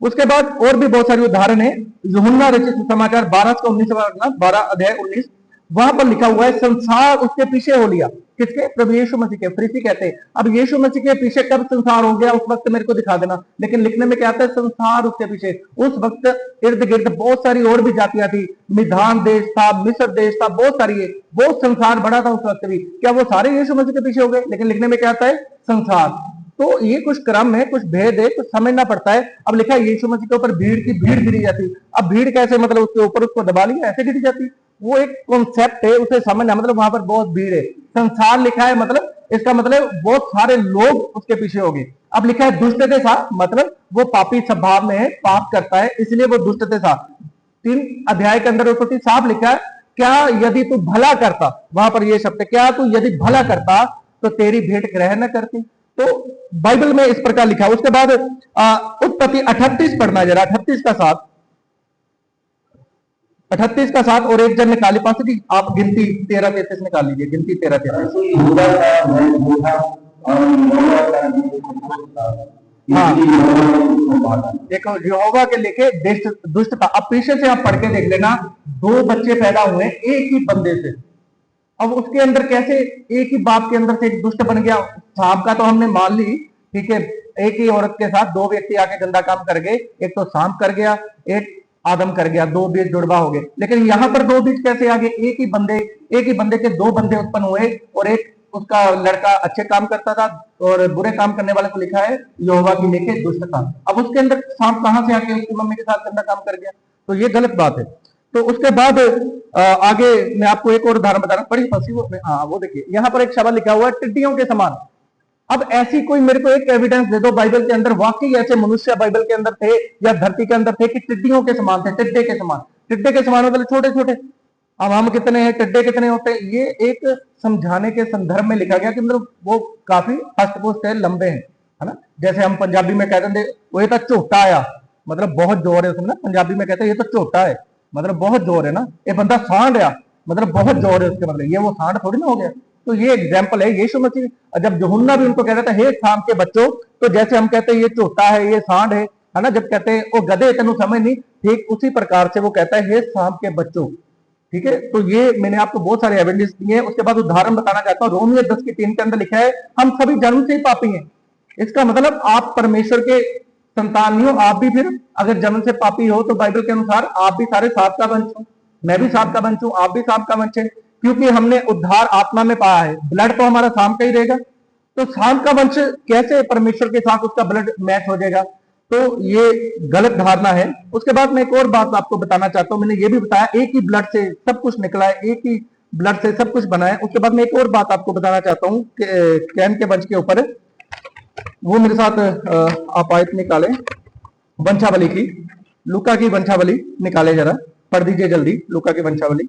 उसके बाद और भी बहुत सारी उदाहरण है। यूहन्ना रचित सुसमाचार 12 अध्याय 19, वहां पर लिखा हुआ है संसार उसके पीछे हो लिया। किसके? प्रभु यीशु मसीह के। फरीसी कहते हैं अब यीशु मसीह के पीछे कब संसार हो गया, उस वक्त मेरे को दिखा देना। लेकिन लिखने में क्या आता है? संसार उसके पीछे। उस वक्त इर्द गिर्द बहुत सारी और भी जातियां थी। मिधान देश था, मिस्र देश था, बहुत सारी है, बहुत संसार बड़ा था उस वक्त भी। क्या वो सारे यीशु मसीह के पीछे हो गए? लेकिन लिखने में क्या आता है? संसार। तो ये कुछ क्रम है, कुछ भेद है, कुछ समझना पड़ता है। अब लिखा है यीशु मसीह के ऊपर भीड़ की भीड़ गिरी जाती। अब भीड़ कैसे? मतलब उसके ऊपर उसको दबा लिया ऐसे गिरी जाती? वो एक कॉन्सेप्ट है, उसे समझना। मतलब वहां पर बहुत भीड़ है। संसार लिखा है, मतलब इसका मतलब बहुत सारे लोग उसके पीछे हो गए। अब लिखा है दुष्ट थे सा, मतलब वो पापी स्वभाव में है, पाप करता है, इसलिए वो दुष्ट थे सा। 3 अध्याय के अंदर उसको साफ लिखा है, क्या यदि तू भला करता, वहां पर ये शब्द, क्या तू यदि भला करता तो तेरी भेंट ग्रहण न करती। तो बाइबल में इस प्रकार लिखा है। उसके बाद उत्पत्ति 38 पढ़ना जरा, 38 का 7, 38 का 7 और एक जन निकाले पास की आप गिनती 13-33 निकाल लीजिए। गिनती 13-33। परंतु यहूदा का वह बूढ़ा और यहोवा का निर्दोष था, हाँ। इसलिए यहोवा ने उसको मारा। देखो यहोवा के लेके दुष्ट था। अब पीछे से आप पढ़ के देख लेना, 2 बच्चे पैदा हुए एक ही बंदे से। अब उसके अंदर कैसे एक ही बाप के अंदर से एक दुष्ट बन गया? सांप का तो हमने मान ली, ठीक है, एक ही औरत के साथ 2 व्यक्ति आके गंदा काम कर गए। एक तो सांप कर गया, एक आदम कर गया, 2 बीज जुड़वा हो गए। लेकिन यहां पर 2 बीज कैसे आ गए? एक ही बंदे के 2 बंदे उत्पन्न हुए, और एक उसका लड़का अच्छे काम करता था और बुरे काम करने वाले को लिखा है यहोवा की लेके दुष्ट था। अब उसके अंदर सांप कहां से आके उसकी मम्मी के साथ गंदा काम कर गया? तो ये गलत बात है। तो उसके बाद आगे मैं आपको एक और उदाहरण बता रहा हूं, बड़ी फंसी वो देखिए यहां पर एक शब्द लिखा हुआ है टिड्डियों के समान। अब ऐसी कोई मेरे को एक एविडेंस दे दो बाइबल के अंदर वाकई ऐसे मनुष्य बाइबल के अंदर थे या धरती के अंदर थे कि टिड्डियों के समान थे, टिड्डे के समान। टिड्डे के समान मतलब छोटे छोटे। अब हम कितने हैं, टिड्डे कितने होते हैं? ये एक समझाने के संदर्भ में लिखा गया कि मतलब वो काफी हष्टपुष्ट है, लंबे हैं, है ना। जैसे हम पंजाबी में कहते हैं वो ये तो झोटा आया, मतलब बहुत जोर है उसमें। पंजाबी में कहते हैं ये तो झोटा है, मतलब बहुत जोर है ना। ये बंदा सांड है, मतलब बहुत जोर है उसके, मतलब ये वो सांड थोड़ी ना हो गया। तो ये एग्जाम्पल है यीशु मसीह। जब यूहन्ना भी उनको कह रहा था हे शाम के बच्चों, तो जैसे हम कहते हैं ये झोटा है, ये सांड है ना। जब कहते हैं वो गधे तेन समझ नहीं, ठीक उसी प्रकार से वो कहता है हे शाम के बच्चों, ठीक है। तो ये मैंने आपको बहुत सारे एविडेंस दिए हैं। उसके बाद उदाहरण बताना चाहता हूँ। रोमियो 10:3 के अंदर लिखा है हम सभी जन्म से ही पापी हैं। इसका मतलब आप परमेश्वर के संतान नहीं हो, आप भी फिर अगर जन्म से पापी हो तो बाइबल के अनुसार आप भी सारे सांप का वंश हो, मैं भी सांप का वंश हूं, आप भी सांप का वंश है, क्योंकि हमने उद्धार आत्मा में पाया है। ब्लड तो हमारा सांप का ही रहेगा, तो सांप का वंश कैसे परमेश्वर के साथ उसका ब्लड मैच हो जाएगा? तो ये गलत धारणा है। उसके बाद मैं एक और बात आपको बताना चाहता हूं। मैंने ये भी बताया एक ही ब्लड से सब कुछ निकला है, एक ही ब्लड से सब कुछ बना है। उसके बाद मैं एक और बात आपको बताना चाहता हूँ कैन के वंश के ऊपर। वो मेरे साथ आप आयत निकाले वंशावली की, लूका की वंशावली निकाले, जरा पढ़ दीजिए जल्दी। लूका की वंशावली,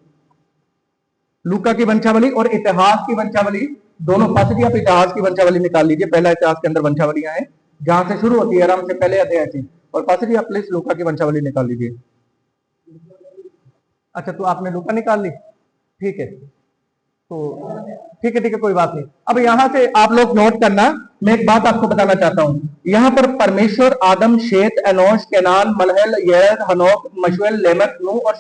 लूका की वंशावली और इतिहास की वंशावली दोनों पास। आप इतिहास की वंशावली निकाल लीजिए। पहला इतिहास के अंदर वंशावलियां हैं, जहां से शुरू होती है आराम से पहले अध्याय से। और पास जी आप प्लीज लूका की वंशावली निकाल लीजिए। अच्छा तो आपने लूका निकाल ली, ठीक है, तो ठीक है कोई बात नहीं। अब यहाँ से आप लोग नोट करना, मैं एक बात आपको बताना चाहता हूँ। यहाँ पर परमेश्वर आदम, शेत, एनोश, केनान, मलहल, यरद, हनोक, मशुएल, लेमक, नूह और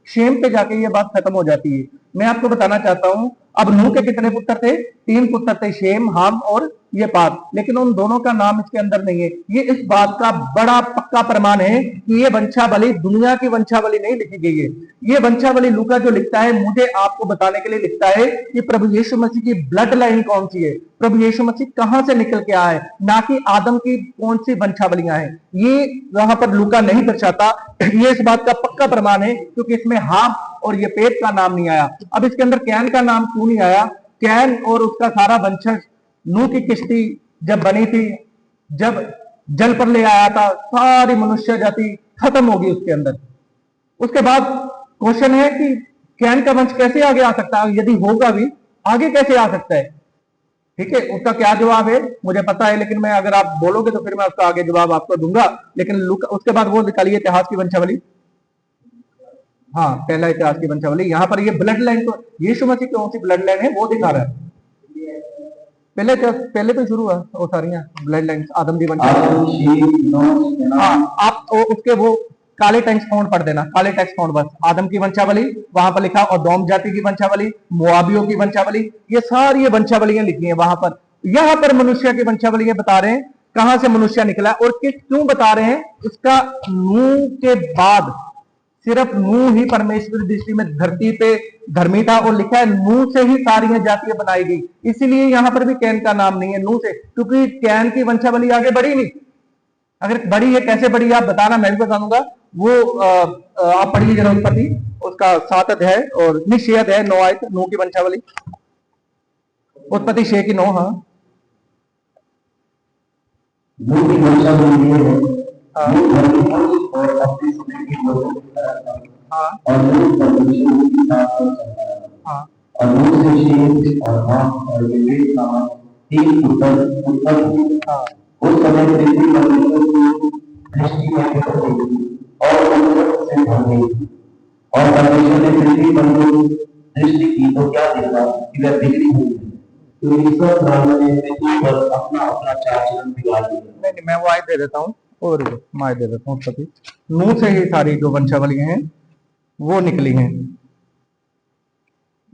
शेम पे जाके ये बात खत्म हो जाती है। मैं आपको बताना चाहता हूँ अब नूह के कितने पुत्र थे? 3 पुत्र थे, शेम, हाम और ये पाप, लेकिन उन दोनों का नाम इसके अंदर नहीं है। ये इस बात का बड़ा पक्का प्रमाण है कि ये वंशावली दुनिया की वंशावली नहीं लिखी गई है। ये वंशावली लूका जो लिखता है मुझे आपको बताने के लिए लिखता है कि प्रभु यीशु मसीह की ब्लड लाइन कौन सी है, प्रभु यीशु मसीह कहां से निकल के आए, ना कि आदम की कौन सी वंशावलियां हैं। ये वहां पर लूका नहीं दर्शाता। ये इस बात का पक्का प्रमाण है क्योंकि इसमें हाम और येपेत का नाम नहीं आया। अब इसके अंदर कैन का नाम क्यों नहीं आया? कैन और उसका सारा वंशज नूह की किश्ती जब बनी थी, जब जल पर ले आया था, सारी मनुष्य जाति खत्म होगी उसके अंदर। उसके बाद क्वेश्चन है कि कैन का वंश कैसे आगे आ सकता है, यदि होगा भी आगे कैसे आ सकता है? ठीक है, उसका क्या जवाब है मुझे पता है, लेकिन मैं अगर आप बोलोगे तो फिर मैं उसका आगे जवाब आपको दूंगा। लेकिन उसके बाद वो निकालिए इतिहास की वंशावली। हाँ, पहला इतिहास की वंशावली। यहाँ पर ये ब्लड लाइन तो यीशु मसीह की कौन सी ब्लड लाइन है वो दिखा रहा है। पहले तो शुरू है वो सारी ब्लड लाइन आदम की वंशावली। हाँ, आप उसके वो काले टेक्स्ट फाउंड पढ़ देना, काले टेक्स्ट फाउंड बस आदम की वंशावली वहां पर लिखा, और दोम जाति की वंशावली, मुआबियों की वंशावली, ये सारी वंशावलियां लिखी हैं वहां पर। यहाँ पर मनुष्य की वंशावलियां बता रहे हैं कहां से मनुष्य निकला और किस क्यों बता रहे हैं। इसका नूह के बाद सिर्फ नूह ही परमेश्वर की दृष्टि में धरती पे धर्मी था, और लिखा है नूह से ही सारी जातियां बनाई गई। इसीलिए यहां पर भी कैन का नाम नहीं है नूह से, क्योंकि कैन की वंशावली आगे बढ़ी नहीं। अगर बड़ी है कैसे बढ़ी आप बताना, मैं भी बता दूंगा। वो आप पढ़िए जरा उत्पत्ति, उसका 7 अध्याय और 6 अध्याय 9 आयत, नूह की वंशावली। उत्पत्ति 6 की 9। हाँ नूह की वंशावली ये है, नूह धर्मी और अपने समय की लोगों की तरह था। हाँ और नूह परमेश्वर के साथ चलता रहा। हाँ और नूह से शेम और हाम और येपेत नामक 3 पुत्र उत्पन्न हुए। हाँ उस समय पृथ्वी परमेश्वर की दृष्टि में विफल हुई और उन्नत से भर गई। और परमेश्वर ने पृथ्वी पर जो दृष्टि की तो क्या देखा कि वह बिगड़ी हुई है, तो ईश्वर ब्राह्मण ने पृथ्वी पर अपना अपना चाल चलन बिगाड़ लिया। नहीं, मैं वो आयत दे देता हूँ, और मैं आयत दे देता हूँ। उत्पत्ति नूह से ही सारी जो वंशावलियां हैं वो निकली हैं,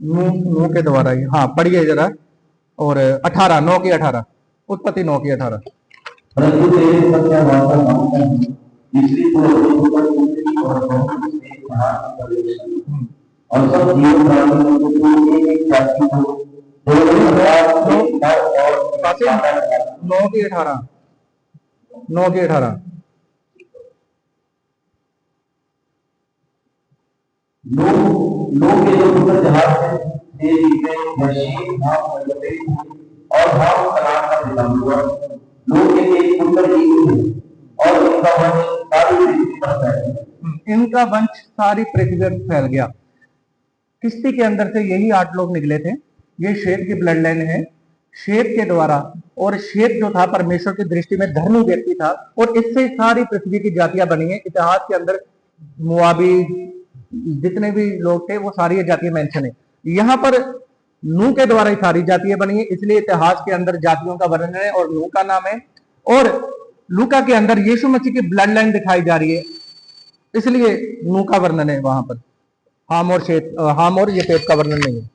नूह के द्वारा ही। हाँ पढ़िए जरा, और 18 9 की 18, उत्पत्ति 9 की 18। परंतु तेरे सत्यावाद मानता हूँ, इसलिए तो ऊपर पृथ्वी और बहुत से महान प्रदेश और सब जीव प्राणियों को एक जाति को दोनों प्रकार से और 9 की 18, 9 की 18। लोग के जो पुत्र जहाज से निकले नशीब भाव और भाव कलाम का पिता हुआ। लोग के एक पुत्र ईगु है और इनका वंश सारी पृथ्वी पर फैल इनका वंश सारी पृथ्वी पर फैल गया। किश्ती के अंदर से यही 8 लोग निकले थे। ये शेत की ब्लड लाइन है, शेत के द्वारा। और शेत जो था परमेश्वर की दृष्टि में धर्मी व्यक्ति था, और इससे सारी पृथ्वी की जातियां बनी है। इतिहास के अंदर मुआबी जितने भी लोग थे वो सारी जातियां मेंशन है। यहाँ पर नूह के द्वारा ही सारी जातियां बनी है, इसलिए इतिहास के अंदर जातियों का वर्णन है और नूह का नाम है। और लूका के अंदर यीशु मसीह की ब्लड लाइन दिखाई जा रही है, इसलिए नूह का वर्णन है वहां पर। हाम और येपेत का वर्णन नहीं है।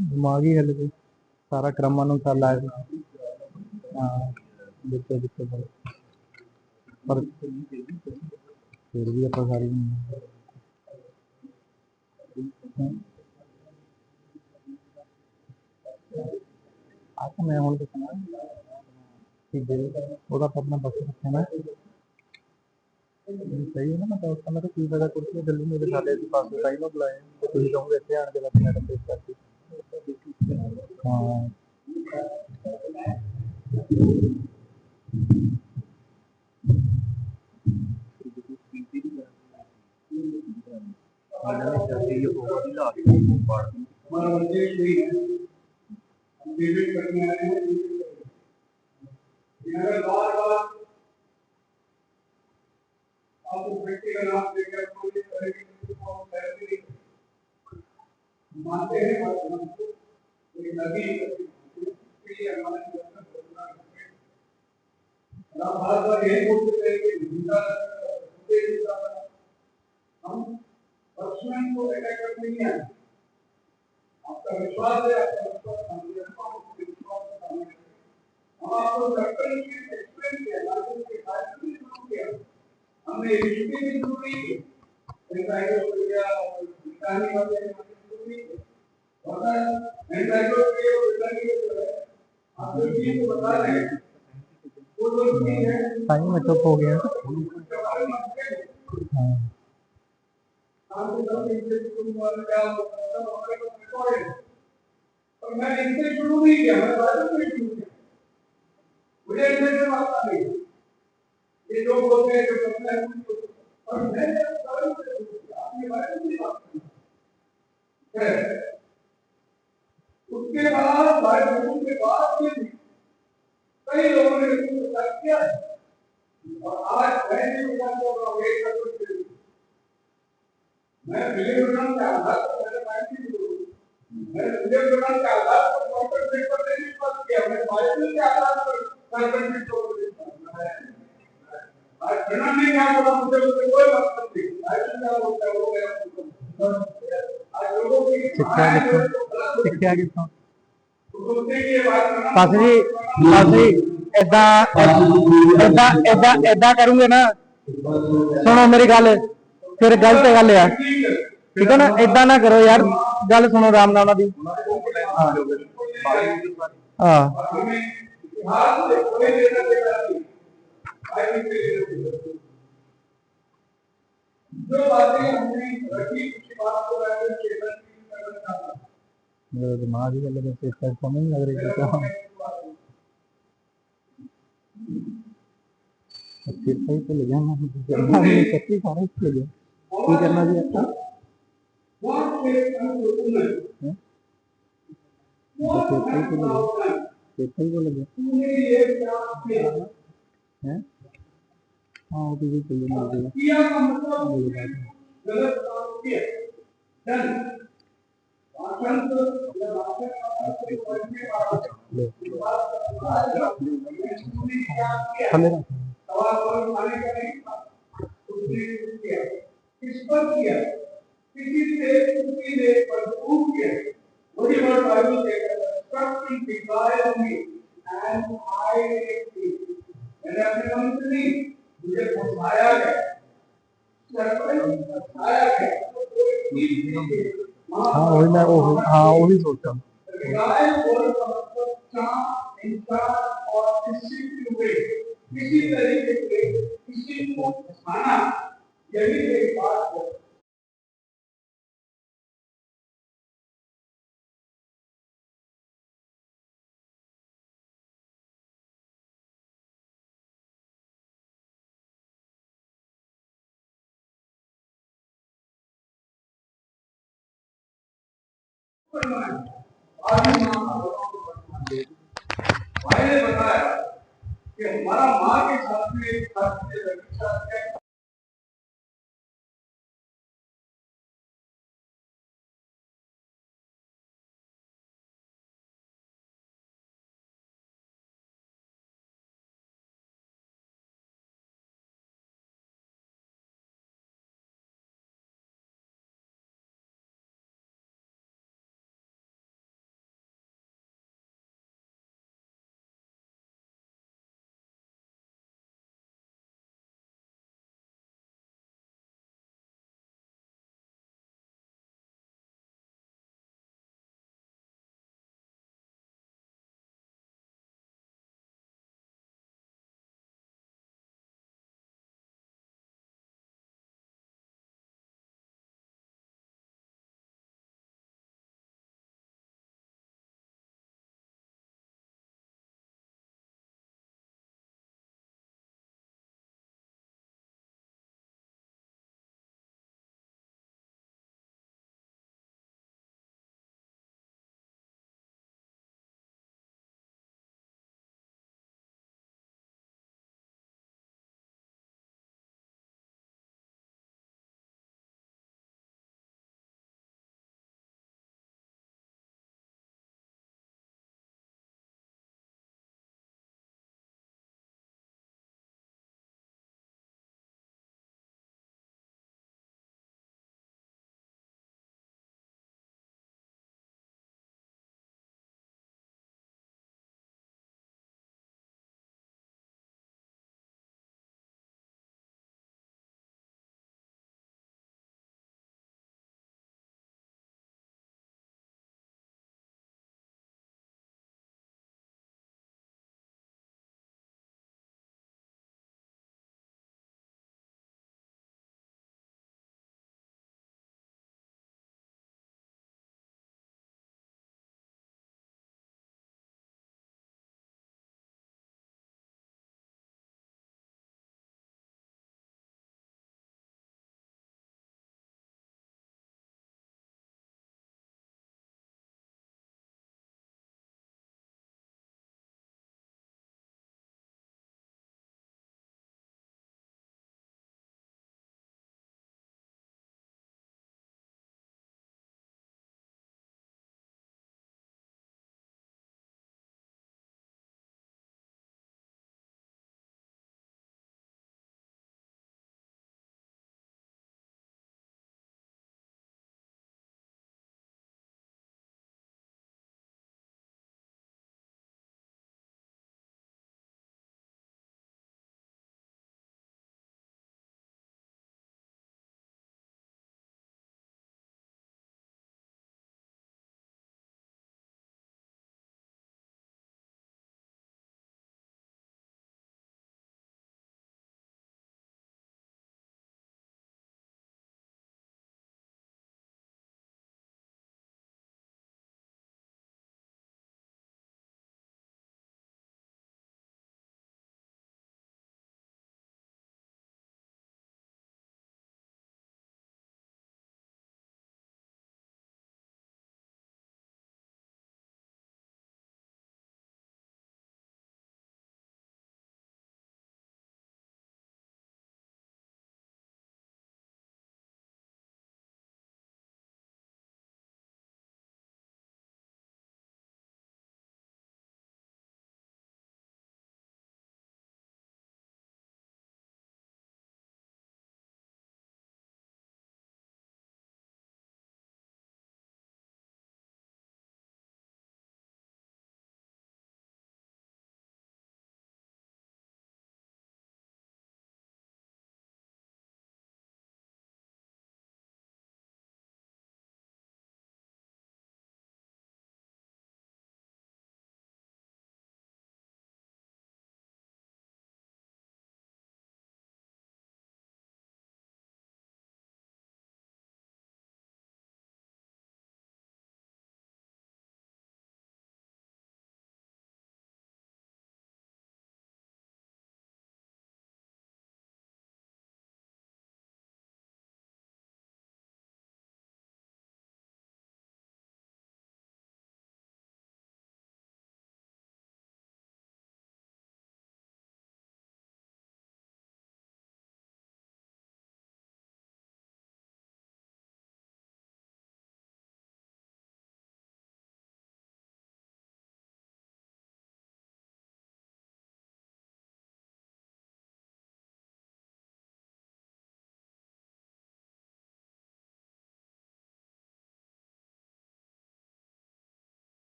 दिमागी है लेकिन सारा क्रमानुसार लाए। देखो देखो भाई, पर फिर भी अपना सारी आता मैं हूँ देखना ठीक है, ਉਹਦਾ ਤਾਂ ਆਪਣਾ ਬਸ ਰੱਖਣਾ सही है ना। मतलब उसका मैं तो की वजह कुर्सी जल्दी मेरे साले के पास सही ना बुलाए तो तुम कहूँगे ਇੱਥੇ ਆਣ ਕੇ ਬਾਕੀ ਮੈਡਮ ਪੇਸ਼ ਕਰਤੀ। हाँ मनोरंजन भी है, विभिन्न कठिनाइयां हैं, जिन्हें बार बार आपको व्यक्ति का नाम देकर कोई तरह की थेरेपी मानते हैं और हमको एक नदी के लिए हमारे जीवन में हम बार बार यही बोलते हैं कि जिंदा हम पर्सनल को अटैक करते नहीं है। आपका विश्वास है, आपका विश्वास सामने रखो, आपको विश्वास सामने रखो। हम आपको डॉक्टर ने एक्सप्लेन किया, डॉक्टर के साथ भी शुरू किया, हमने हिस्ट्री भी शुरू की, एंजाइक्लोपीडिया और विटानी वाले शुरू की, और एंजाइक्लोपीडिया और विटानी के जो है आप जो चीज को बता रहे हैं वो जो चीज है टाइम में चुप हो गया। हाँ आपको सब इंग्लिश शुरू वाले क्या होता है हमारे को रिकॉर्ड है, और मैं इनसे शुरू नहीं किया, मैं बाइबल से शुरू किया, मुझे इनसे से आता नहीं, ये जो बोलते हैं जो करते हैं और मैं बाइबल से शुरू किया, आपने बाइबल से बात की है। उसके बाद बाइबल के बाद भी कई लोगों ने इसको प्रचार किया है, और आज मैं भी प्रचार कर रहा हूँ एक करके मैं फिल्म बनाने के आधार पर मैंने बाइबल शुरू की, मैंने फिल्म बनाने के आधार पर कॉर्पोरेट पेपर पे नहीं बात किया, मैं बाइबल के आधार पर कॉर्पोरेट पेपर पे आज बिना नहीं क्या बोला मुझे उससे कोई मतलब नहीं, बाइबल क्या बोलता है वो मेरा आज लोगों की शिक्षा कितना सोचते हैं कि ये बात पासरी पासरी ऐदा ऐदा ऐदा ऐदा करूंगे ना, सुनो मेरी गल, फिर गलत गल है ठीक है ना, ऐदा ना करो यार, गल सुनो राम नाम दी। हाँ जो बातें हमने रखी उसी बात को लेकर चेतन की करना मेरा दिमाग ही अलग है, समझ नहीं लग रही है क्या फिर सही तो ले जाना सच्ची सारा इसलिए गया की करना भी अच्छा सही को लगे हैं। हाँ वो भी चाहिए मिल जाएगा। गलत काम किया डन किस पर किया, किसी से किसी ने भरपूर किया, वही वर्ड बाइबल कहता है something desire me and I मैंने अपने मन से नहीं, मुझे फंसाया गया, फंसाया गया, हाँ वही मैं हाँ वही सोचता हूँ। और किसी तरीके से किसी को फंसाना, यही एक बात है। भाई ने बताया कि हमारा माँ के साथ में एक साथ